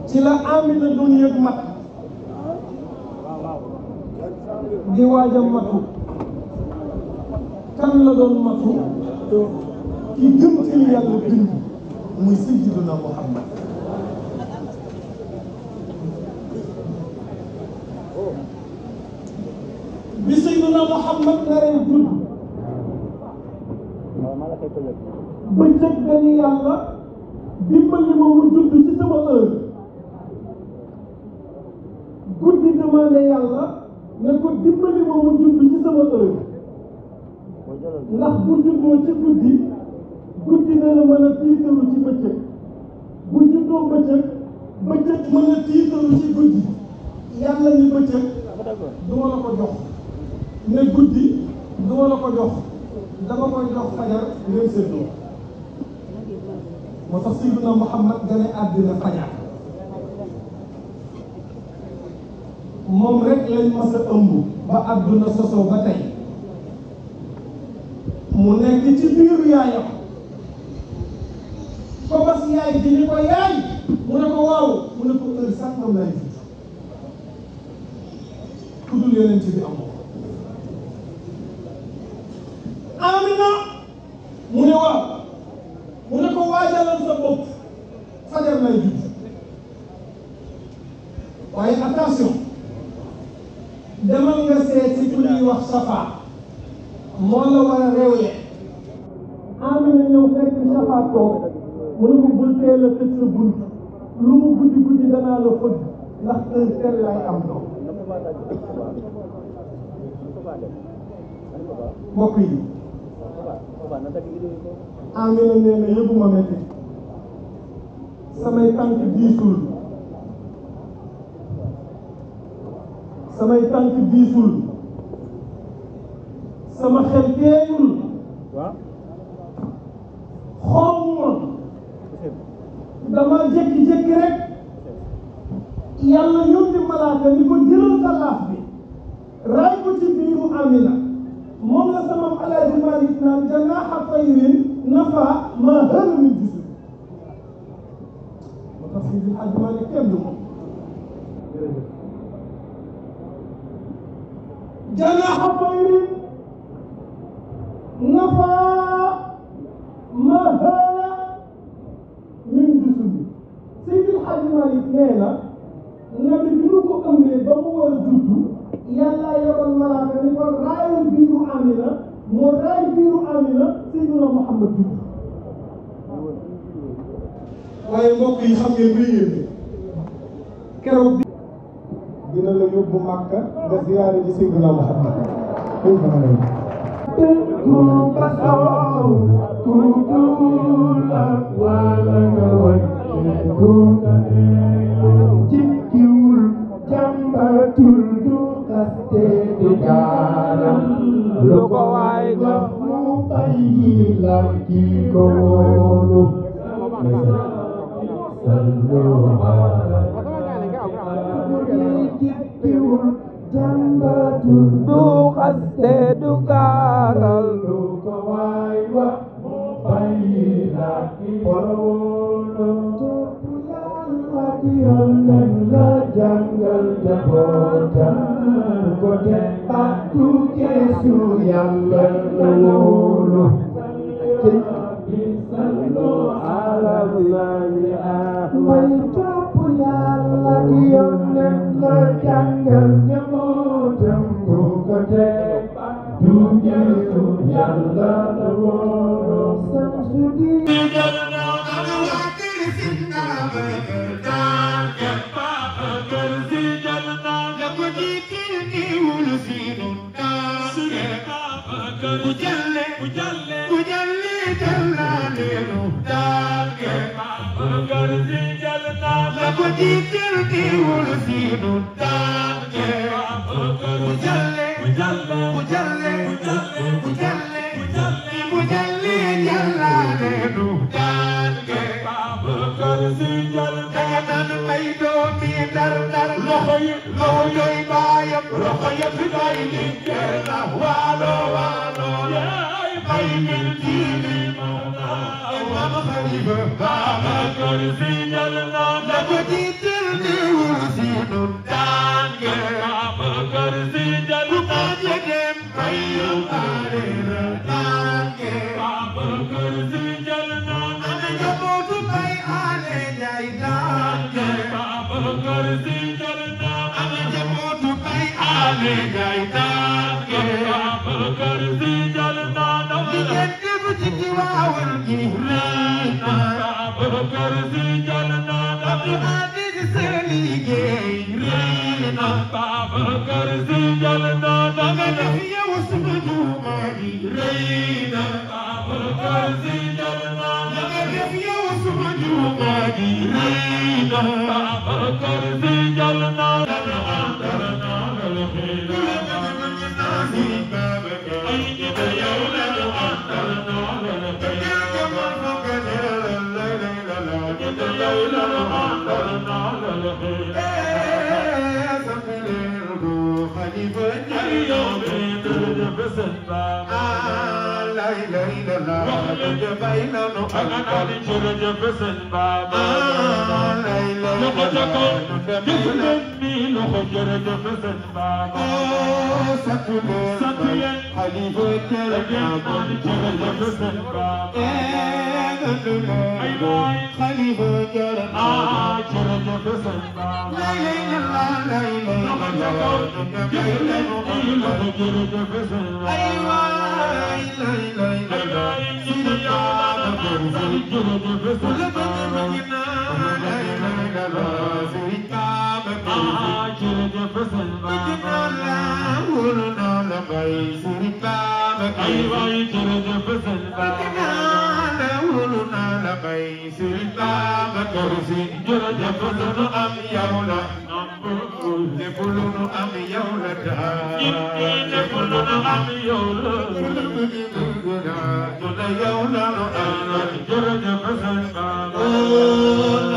ci la Amina doon yëg mat di waaj a matu kan la doon matu ki gën ci yàlla bind muy Sayyiduna Muhammad bi Sayyiduna Muhammad naree judd bëccëg dañu yàlla dimbali ma mu judd ci sama heure guddi demandé yàlla ne ko dimbali ma mu judd ci sama heure ndax bu juddoo ci guddi guddi dana mën a tiitaru ci bëccëg bu juddoo bëccëg bëccëg mën a tiitaru ci guddi yàlla ni bëccëg duma la ko jox ne guddi duma la ko jox dama koy jox fajar ngeen seetloo moo tax Sayyiduna Muhammad gane àddina fajar moom rek lañ mas a ëmb ba àdduna sosoo ba tey mu nekk ci biiru yaayam ko bas yaay di ni ko yaay mu ne ko waaw mu ne ko heure sàngam lay judd ku dul yeneen ci bi amoo Amina mu ne waaw mu ne ko waajalal sa bopp fajar lay judd waaye attention demal nga seet ci ku ñuy wax Safa moo la war a réewle Amina ñëw fekk Safa toog mu ne ko bul teel a tëj sa bunt lu mu guddi guddi danaa la fëgg ndax heure teel lay am doom mbokk yi Amina nee na yëguma metti samay tànk diisul sama xel teeyul dama jékki-jékki rek yàlla yónni malaaka ni ko jëlal sa laaf bi raay ko ci biiru Amina moom la sama Alaaji Malik naan janaaxa tayrin nafa ma hëra min jusud moo tax si Alaaji Malik kenn du moom janaaxa tayrin nafa ma hëra min jusud Seydi Alaaji Malik nee na nabi bi ñu ko ëmbee ba mu war a juddu yàlla yoroon malaaka ni ko raayal biiru Amina moo raay biiru Amina Seydina Muhammad juddu waaye mbokk yi xam ngeen luy yéen keroog bi dina la yóbbu Makka nga ziyaare ji Seydina Muhammad Jambatul du kaste di jaram lu ko waay jox mu bàyyi la ki ko wóolu jambatul du kaste du jaram lu ko waay jox mu bàyyi la ki ko wóolu yonen la jàngal jabootam ko te batu Yeesu Yàlla la wóolu te sallu ala nabi may topp Yàlla yonen la jàngal jabootam ko te batu Yeesu Yàlla la wóolu samsu di Oh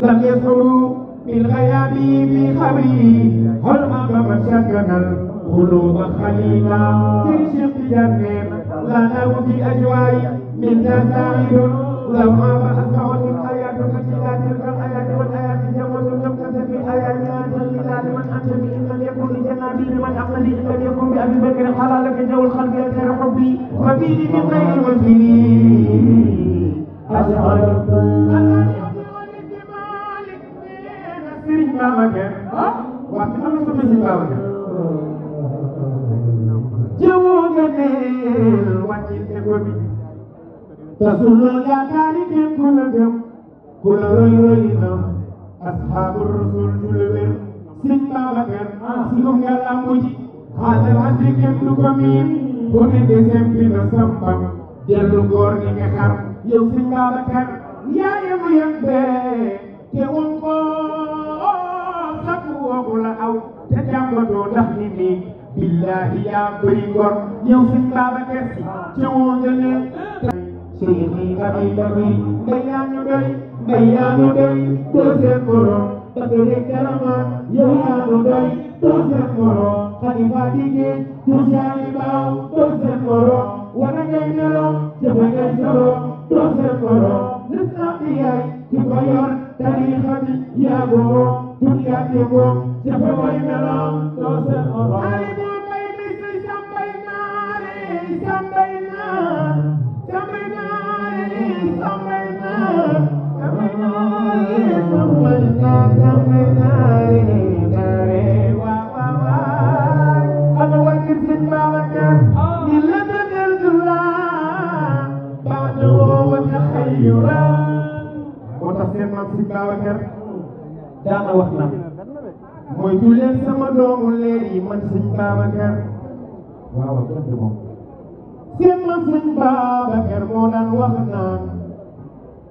لم يدخلوا بالغياب في خبري حلما فمسكنا الخلود خليلا في شق جنب لنا في أجواري من تساعد لو ما فأسمعت الحياة كتلا تلك الحياة والآيات جمعت نبتة في آياتنا تلك لمن أنت إن لم يكن لجنابي لمن أقلي إن لم يكن بأبي بكر حلالك جو الخلق يسير حبي فبيدي من غير وزيري أشهد Sëriñ Babacar wax am na sama Sëriñ Babacar jëwoo nga neel wàcci ego bi tasuloo yaakaari kenn ku la gëm ku la roy roy na asxaabu rasul du la wér Sëriñ Babacar si ko nga lambu ji xaatal asri kenn du ko miin ku ne de sempi na sambam dellu góor ni nga xar yow Sëriñ Babacar yaa yemu yem bee te woon ko woogu la aw te jàmbatoo ndax ni nii billahi yaa bëri ngor yow Sëriñ Babacar Si te woo nga leen Cheikh yi abi babi ndey yaa ñu doy ndey yaa ñu doy doo seen morom bakare karama yow yaa ñu doy doo seen morom xalifa digee du saani baaw doo seen morom wana ngay melo jëfe ngay solo doo seen morom lislam bi yaay ki ko yor tariixa bi yaa ko moom dunya ke moom jafe way melam doo seen morom ali moo bay mi si sambay naare sambay naar sambay naare sambay naar sambay naare sambay naar sambay naare naare waa waa waa ana way ki Sëriñ Babacar ni la del dula baada woo wa taxayyura moo tax seen maam Sëriñ Babacar daana wax na mooy tu leen sama doomu leer yi man Sëriñ Babacar waaw kenn moom seen maam Sëriñ Babacar moo daan wax naan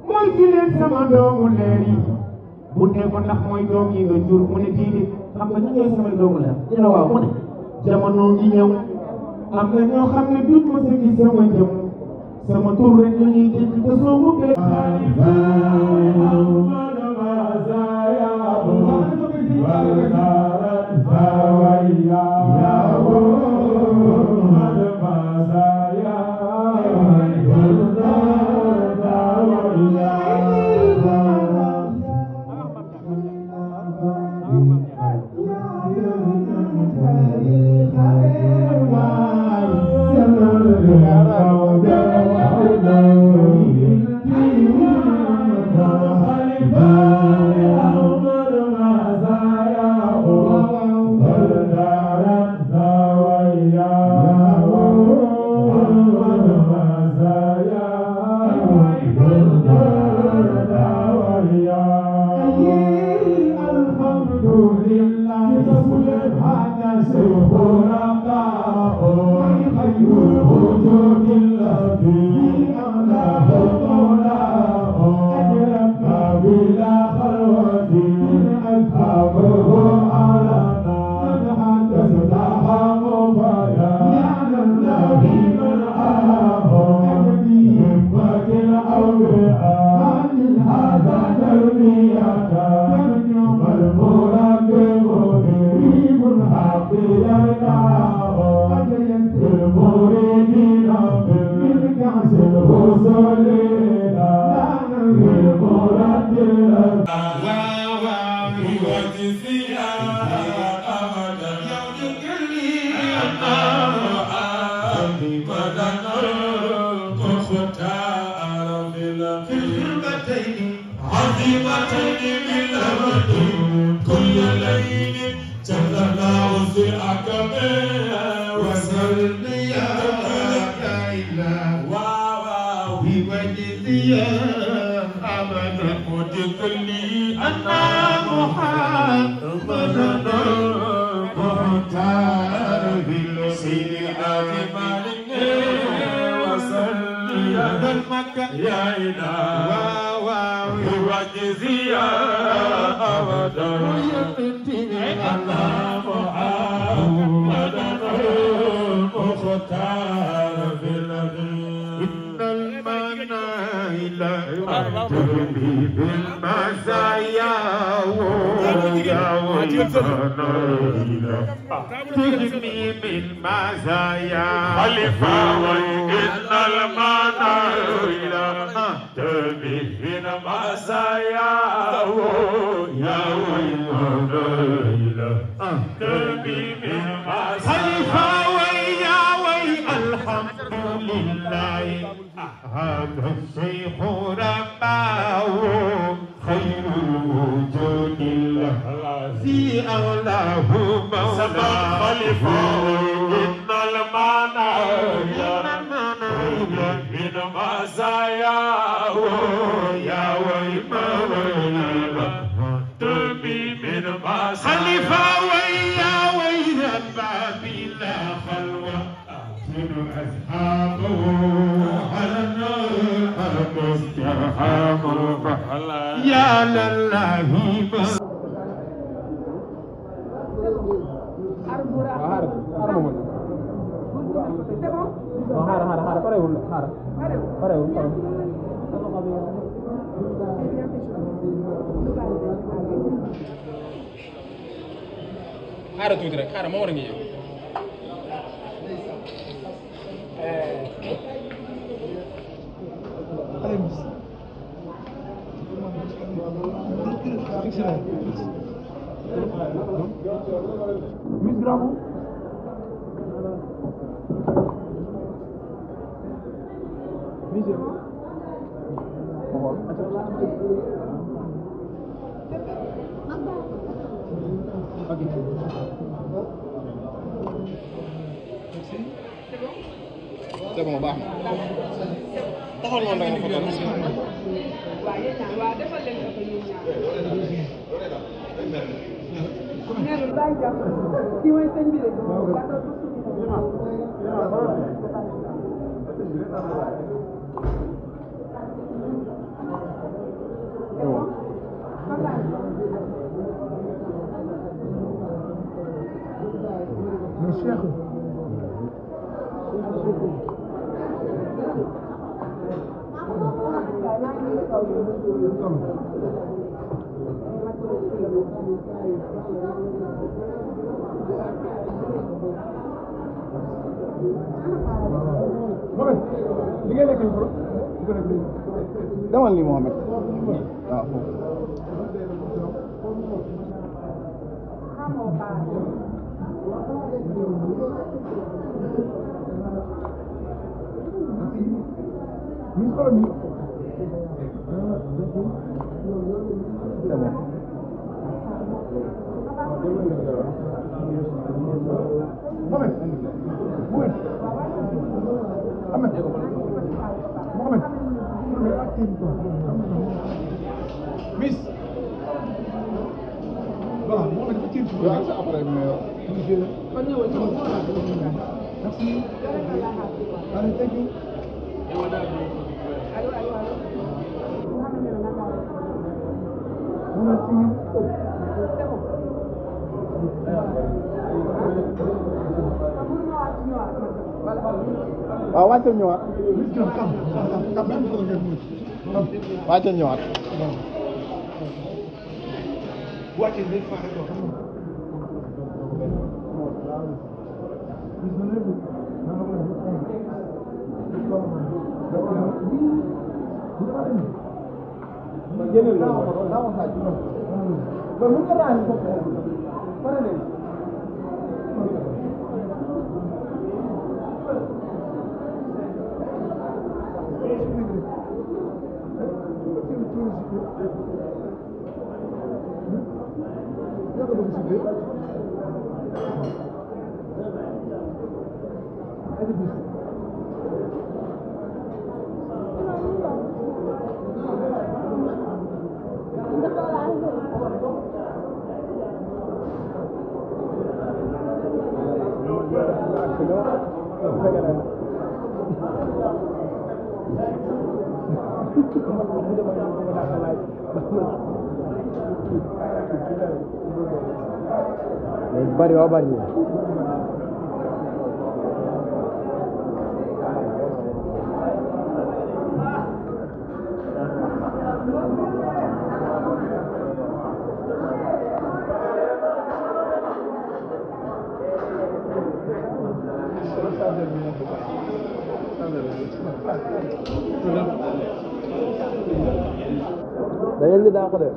mooy tu leen sama doomu leer yi mu ne ko ndax mooy doom yi nga jur mu ne déedéet xam nga ñu ñooy sama doomu leer dina waaw mu ne jamono ngi ñëw am na ñoo xam ne duñ ma sa gis sama jëm sama tur rek la ñuy dégg te soo mu bee Oh xaaral tuuti rek xaaral ma war a ngi ñëw. C'est bon, baax na. taxawal noonu rek nga demal ni Mohamed waaw Miss. Voilà, bon, on petit peu après, mais merci. Allez, thank you. waaw wàccal ñëwaat. wàccal ñëwaat. bari waa bari dañu li daa ko def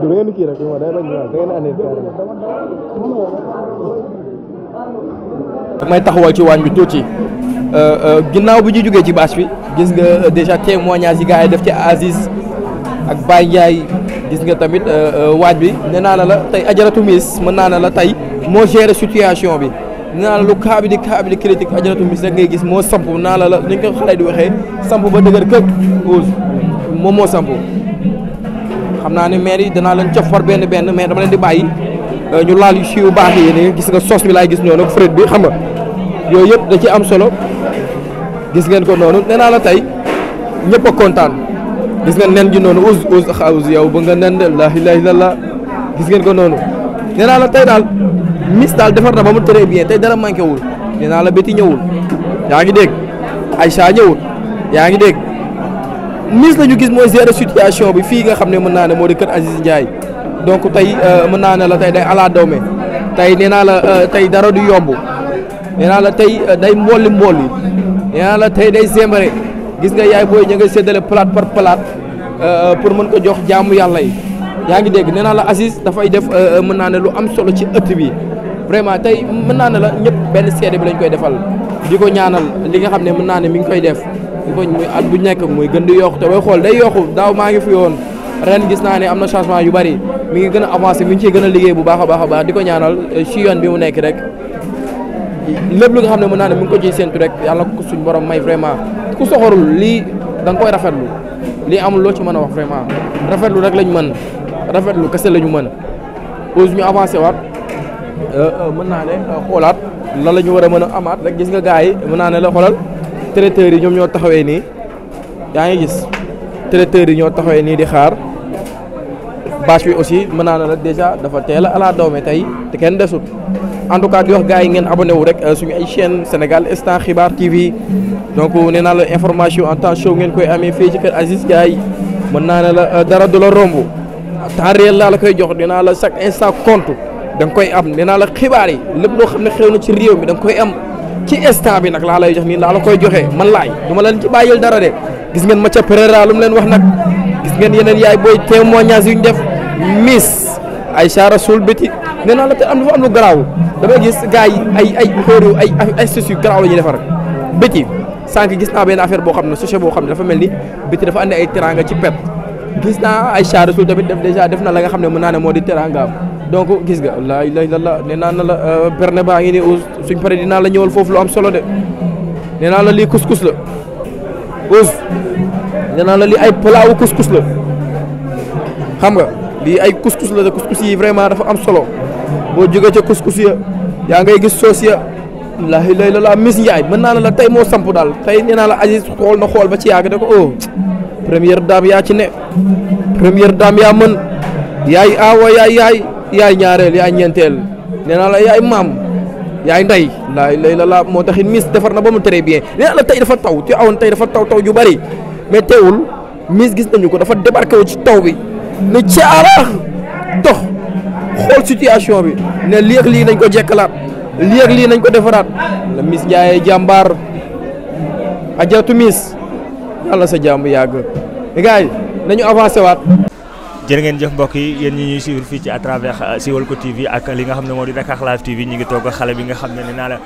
du ngeen kii rek mo day bañ da ngeen andi may taxawal ci waañ bi tuuti ginnaaw bu ñu jógee ci bâche bi gis nga déjà témoignage yi gars yi def ci Aziz ak Baye Ndiaye gis nga tamit waañ bi nee naa la tey Ajaratu Miss mën naa ne la tey moo gérer situation bi nee naa la lu cas bi di critique Ajaratu Miss rek ngay gis moo samp naa la ni nga ko xale di waxee samp ba dëgër këpp moom moo samp xam naa ne maire yi danaa leen cof par benn mais dama leen di bàyyi ñu laal yu siiw baax yi ne gis nga sos bi laay gis noonu fret bi xam nga yooyu yëpp da ci am solo gis ngeen ko noonu nee naa la tey ñëpp a kontaan gis ngeen nen ji noonu us yow ba nga nen de la ilaha illallah gis ngeen ko noonu nee naa la tey daal Miss daal defar na ba mu très bien tey dara manqué wul nee naa la Betty ñëwul yaa ngi dégg Aïcha ñëwul yaa ngi dégg Miss la ñu gis mooy gérer situation bi fii nga xam ne mën naa ne moo di kër Aziz Ndiaye donc tey mën naa ne la tey day ala dawme tey nee naa la tey dara du yomb nee naa la tey day mbolli nee naa la tey day zembare gis nga yaay booy ña nga séddale plate par plate pour mën ko jox jaamu yàlla yi yaa ngi dégg nee naa la Aziz dafay def mën naa ne lu am solo ci ëtt bi vraiment tey mën naa ne la ñëpp benn seede bi lañ koy defal di ko ñaanal li nga xam ne mën naa ne mi ngi koy def di ko muy at bu nekk muy gën di yokku te booy xool day yokku daaw maa ngi fi woon ren gis naa ne am na changement yu bari mi ngi gën a avancé mi ngi ciy gën a liggéey bu baax a baax di ko ñaanal ci yoon bi mu nekk rek lépp lu nga xam ne mën naa ne mi ngi ko ciy séntu rek yàlla ko suñ borom may vraiment ku soxorul lii da nga koy rafetlu lii amul loo ci mën a wax vraiment rafetlu rek lañ mën rafetlu kese la ñu mën pause ñu avancé waat mën naa ne xoolaat lan la ñu war a mën a amaat rek gis nga gars yi mën naa ne la xoolal traiteurs yi ñoom ñoo taxawee nii yaa ngi gis traiteurs yi ñoo taxawee nii di xaar bâche bi aussi mën naa ne la déjà dafa teel a ala dawme tey te kenn desut en tout cas di wax gars yi ngeen abonné wu rek suñu ay chaîne Sénégal Instant Xibaar TV donc nee naa la information en temps chaud ngeen koy amee fii ci kër Aziz Ndiaye mën naa ne la dara du la romb temps réel laa la koy jox dinaa la chaque instant compte da nga koy am nee naa la xibaar yi lépp loo xam ne xew na ci réew mi da nga koy am ci instant bi nag laa lay jox nii laa la koy joxee man laay du ma leen ci bàyyil dara de gis ngeen Mathia Pereira lu mu leen wax nag gis ngeen yeneen yaay booy témoignage yu ñu def Miss Aïcha Rasoul Béti nee naa la te am dafa am lu garaaw damay gis gars yi ay xóoru ay astuces yu garaaw la ñuy defar Béti sànq gis naa benn affaire boo xam ne sachet boo xam ne dafa mel ni Béti dafa andi ay teranga ci pep gis naa Aïcha Rasoul tamit def na la nga xam ne mën naa ne moo di terangaam donc gis nga laa ilaaha illallaah nee naa na la berne baa ngi nii suñ pare dinaa la ñëwal foofu lu am solo de nee naa la lii couscous la nee naa la lii ay palaawu couscous la xam nga lii ay couscous la de couscous yi vraiment dafa am solo boo jógee ca couscous ya yaa ngay gis soos ya laa ilaaha illallaah Miss Ndiaye mën naa la tey moo samp daal tey nee naa la Aziz xool na xool ba ci yàgg da ko oh première dame yaa ci ne première dame yaa mën yaay aawa yaay ñaareel yaay ñeenteel nee naa la yaay maam yaay ndey laa ilaaha illallaah moo taxit Miss defar na ba mu très bien nee naa la tey dafa taw te awoon tey dafa taw ju bari mais teewul Miss gis nañu ko dafa débarqué wu ci taw bi ne caaraax dox xool situation bi ne lii ak lii nañ ko jekkalaat lii ak lii nañ ko defaraat la Miss Ndiaye jàmbaar ajaratu Miss yàlla sa jàmm yàgg gars yi nañu avancé waat. jërë ngeen jëf mbokk yi yéen ñi ñuy suivre fii ci à travers Siweulko TV ak li nga xam ne moo di Dakar Live TV ñi ngi toog xale bi nga xam ne nee naa la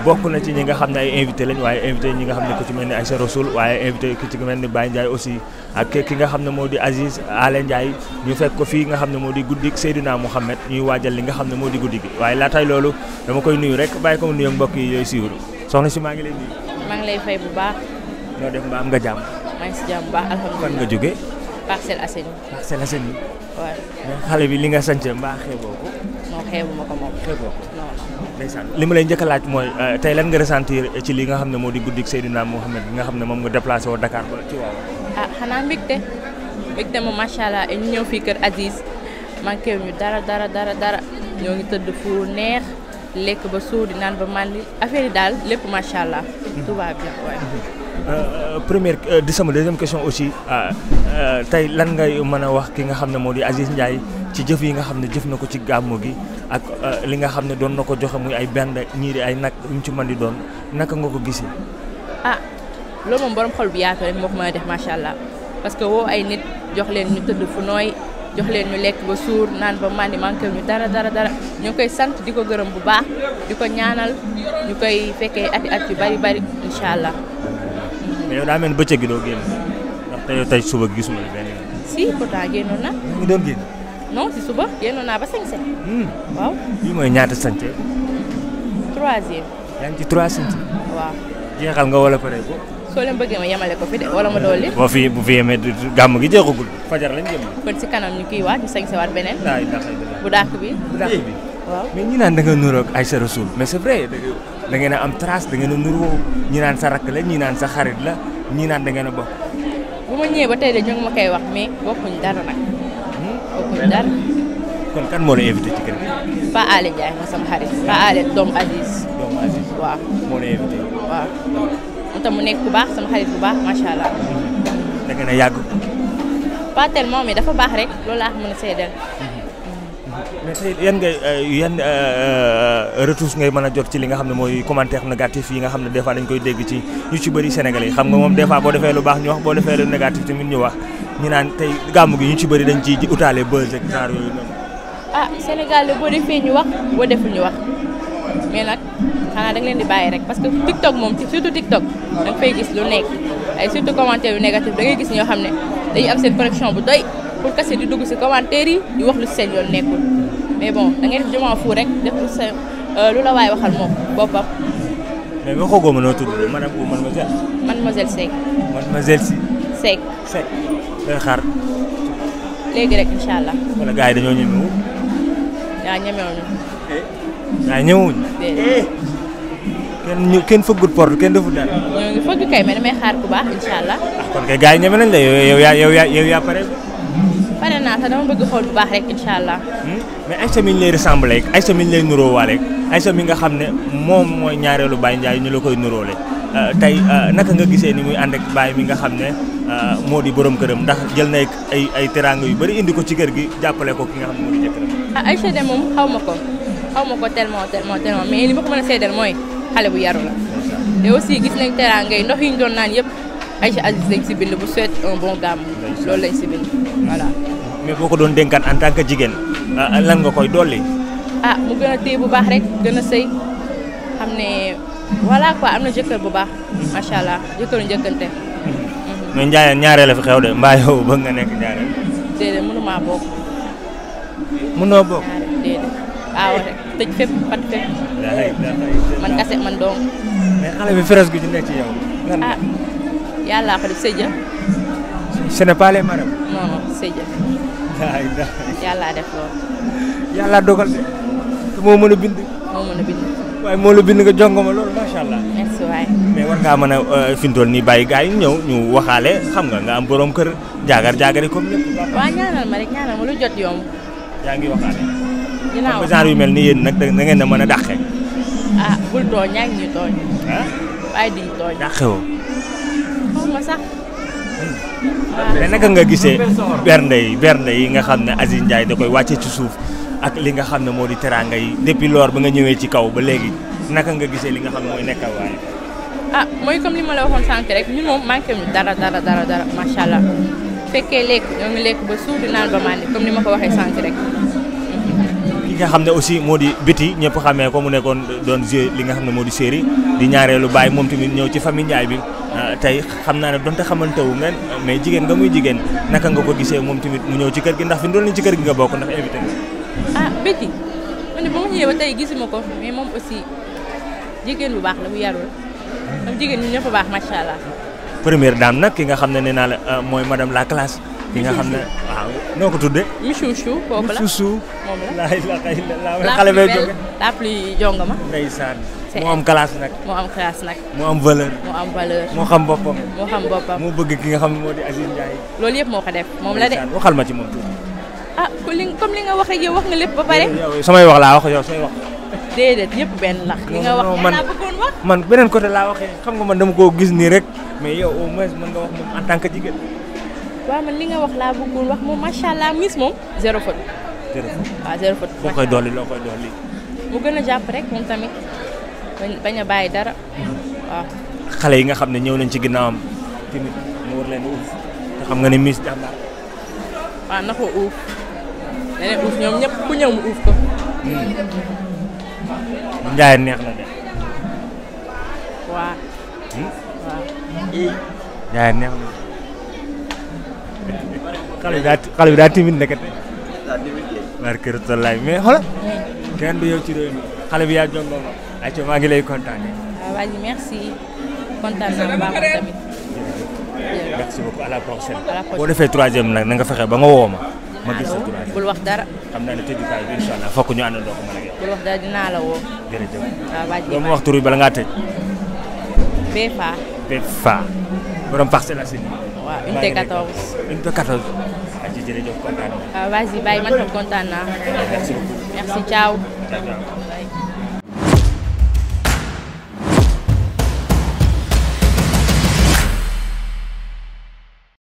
bokk na ci ñi nga xam ne ay invité lañ waaye invité ñi nga xam ne ku ci mel ni Aïcha Rasoul waaye invité ku ci mel ni Baye Ndiaye aussi ak ki nga xam ne moo di Aziz Ala Ndiaye ñu fekk ko fii nga xam ne moo di guddik Seydina Mouhamed ñuy waajal li nga xam ne moo di guddi gi waaye laataay loolu dama koy nuyu rek bàyyi ko mu nuyu mbokk yi yooyu suivre soxna si maa ngi lay nuyu. maa ngi lay fay bu baax. noo def mbaa am nga jàmm. maa ngi si jàmm bu baax alhamdulilah. fan nga jógee. Parcelles Assainies. Parcelles Assainies. waaw. xale bi li nga sant mbaa xeeboo ko. non xeebu ma ko moom. xeeboo ko non non. ndeysaan li ma lay njëkk a laaj mooy tey lan nga ressentir ci li nga xam ne moo di guddik Seydina Mouhamed bi nga xam ne moom nga déplacé woo Dakar ba ci waaw. ah xanaa mbégte moom macha allah ñu ñëw fii kër Aziz manqué ñu dara ñoo ngi tëdd fu neex lekk ba suur di naan ba màndi affaire yi daal lépp macha allah. tout va bien première di sama deuxième question aussi tey lan ngay mën a wax ki nga xam ne moo di Aziz Ndiaye ci jëf yi nga xam ne jëf na ko ci gàmmu gi ak li nga xam ne doon na ko joxe muy ay benn ñii di ay nag yu mu ci mën di doon naka nga ko gisee. ah loolu moom borom xol bu yaatu rek moo ko mën a def macha allah parce que woo ay nit jox leen ñu tëdd fu nooy jox leen ñu lekk ba suur naan ba màndi manqué ñu dara ñu koy sant di ko gërëm bu baax di ko ñaanal ñu koy fekkee at yu bari incha allah. mais yow daa mel ni bëccëg gi doo génn ndax tey tey suba gisuma la benn yoon. si pourtant génnoon na. yaa ngi doon génn. non si suba génnoon naa ba sañse. waaw. bii mooy ñaata sañse. 3e. yaa ngi ci 3 sañse. waaw. jeexal nga wala pare ko. soo leen bëggee ma yemale ko fi de wala ma dolli. bu fi yemee gàmm gi jeexagul. fajar lañ jëm. kon si kanam ñu kiy waat ñu sañse waat beneen. bu dàq bi. waaw. mais ñi naan da nga nuroog Aïcha Rasoul mais c'est vrai da ngeen a am trace da ngeen a nuroo ñi naan sa rakk la ñi naan sa xarit la ñi naan da ngeen a bokk. bu ma ñëwee ba tey de ñu ngi ma koy wax mais bokkuñ dara nag. bokkuñ dara. kon kan moo la invité ci kër gi. Pa Ale Ndiaye mooy sama xarit Pa Ale doomu Aziz. doomu Aziz waaw. moo la invité. waaw moom tam mu nekk bu baax sama xarit bu baax macha allah. da ngeen a yàgg. pas tellement mais dafa baax rek loolu laa mën a seedeel. mais tey yan retours ngay mën a jot ci li nga xam ne mooy commentaire négatif yi nga xam ne des fois dañ koy dégg ci ñu ci bëri Sénégalais yi xam nga moom des fois boo defee lu baax ñu wax boo defee lu négatif tamit ñu wax ñu naan tey gàmmu gi ñu ci bëri dañ ciy utaale buzz ak genre yooyu noonu. ah Sénégal boo defee ñu wax boo deful ñu wax mais nag xanaa da nga leen di bàyyi rek parce que TikTok moom surtout TikTok da nga fay gis lu nekk ay surtout commentaire yu négatif da ngay gis ñoo xam ne dañuy am seen connexion bu doy pour kase di dugg si commentaire yi di wax lu seen yoon nekkul mais bon da ngay def jamono fu rek def lu sa lu la waay waxal moom boppam. mais waxoo ko ma noo tudd madame ou mademoiselle. mademoiselle Seck. mademoiselle si. Seck. Seck. day xaar. léegi rek incha allah. wala gars yi dañoo ñemewu. yaa ñemewuñu. gars yi ñemewuñu. déedéet. kenn fëggut porte kenn defut dara. ñoo ngi fëgg kay mais damay xaar ku baax incha allah. kon kay gars yi ñeme nañ la yow yaa pare. pare naa sax dama bëgg xool bu baax rek incha allah. mais Aïcha mi ñu lay ressemblé ak Aïcha mi ñu lay nuróowaale Aïcha mi nga xam ne moom mooy ñaareelu Baye Ndiaye ñu la koy nuróole tey naka nga gisee ni muy ànd ak Baye mi nga xam ne moo di borom këram ndax jël na ay teraanga yu bari indi ko ci kër gi jàppale ko ki nga xam ne moo di jëkkëram. Aïcha de moom xaw ma ko tellement mais li ma ko mën a seedeel mooy xale bu yaru la te aussi gis nañ teraanga yi ndox yi ñu doon naan yëpp Aïcha Aziz lañ si bind bu souhaite un bon gàmmu loolu lañ si bind voilà. mais boo ko doon dénkaan en tant que jigéen lan nga koy dolli. mu gën a téye bu baax rek gën a sëy xam ne voilà quoi am na jëkkër bu baax macha allah jëkkëru njëkkante. mais Ndiaye ñaareel la fi xew de mbaa yow bëgg nga nekk ñaareel. déedéet mënumaa bokk. mënoo bokk. déedéet waaw rek tëj fépp pat fépp. man kase man dong. mais xale bi fresque gi nekk ci yow. yàllaa ko def sëja. ce n'est pas les maram. non non sëja. yàllaa def loolu. yàllaa dogal de. te moo mën a bind. waaye moo la bind nga jongoma loolu macha allah. merci waay. mais war ngaa mën a fi mu toll nii bàyyi gars yi ñëw ñu waxaale xam nga am borom kër jaagar comme ñëpp. waaw ñaanal ma rek ñaanal ma lu jot yomb. yaa ngi waxaale. dinaa wax genre yu mel ni yéen nag da ngeen a mën a dàqee. bul tooñ yaa ngi ñuy tooñ. waaye duñ tooñ. dàqewoo. xaw ma sax. mais naka nga gisee bernde yi nga xam ne Aziz Ndiaye da koy wàcce ci suuf ak li nga xam ne moo di teraanga yi depuis lors ba nga ñëwee ci kaw ba léegi naka nga gisee li nga xam ne mooy nekkal waaye. mooy comme li ma la waxoon sànq rek ñun moom manqué ñu dara macha allah fekkee lekk ñoo ngi lekk ba suuf di naan ba màndi comme ni ma ko waxee sànq rek. ki nga xam ne aussi moo di Biti ñëpp xamee ko mu nekkoon doon jouer li nga xam ne moo di série di ñaareelu Baye moom tamit ñëw ci famille Ndiaye bi tey xam naa ne donte xamante wu ngeen mais jigéen nga muy jigéen naka nga ko gisee moom tamit mu ñëw ci kër gi ndax fi mu doon ci kër gi nga bokk ndax invité nga. Biti man ba ma ñëwee ba tey gisuma ko mais moom aussi jigéen bu baax la bu yarul moom jigéen ñi ñëpp baax macha allah. première dame nag ki nga xam ne nee naa la mooy madame la classe. ki nga xam ne waaw noo ko tuddee. Michouchou kooku la Michouchou. moom la xale bee jóge la plus jongama. ndeysaan moo am classe nag. moo am classe nag. moo am valeur. moo xam boppam. moo bëgg ki nga xam ne moo di Aziz Ndiaye. loolu yëpp moo ko def moom la de. waxal ma ci moom tuuti. comme li nga waxee yow wax nga lépp ba pare. samay wax laa wax yow samay wax. déedéet yëpp benn la. li nga wax laa bëggoon wax. man beneen côté laa waxee xam nga man dama koo gis nii rek mais yow au moins mën nga wax moom en tant que jigéen. waaw man li nga wax laa bëggoon wax moom macha allah Miss moom zéro faute. waaw zéro faute. boo koy dolli loo koy dolli. mu gën a jàpp rek moom tamit bañ a bàyyi dara waaw. xale yi nga xam ne ñëw nañ ci ginnaawam tamit mu war leen uuf te xam nga ne Miss jàmbaar. waaw na ko uuf leneen uuf ñoom ñëpp ku ñëw mu uuf ko. Ndiaye neex na de. waaw. waaw. Ndiaye neex na. xale bi daa timide ndekete. barke Rasulaay mais xoolal. kenn du yow ci réew mi xale bi yaa jongo ma. ayca maa ngi lay kontaanee. waaw vas-y merci kontaan naa baax tamit. merci beaucoup à la prochaine. boo defee troisième nag na nga fexe ba nga woo ma. ma gis sa troisième bul wax dara. xam naa ne tëjukaay bi incha allah fokk ñu àndandoo ko mën a. bul wax dara dinaa la woo. jërëjëf. waaw vas-y doo ma wax tur bi bala ngaa tëj. Befa. Befa. borom Parcelles Assainies. waaw unité 14. unité 14. jërëjëf kontaan naa. waaw vas-y bàyyi man tam kontaan naa. merci beaucoup. merci ciao.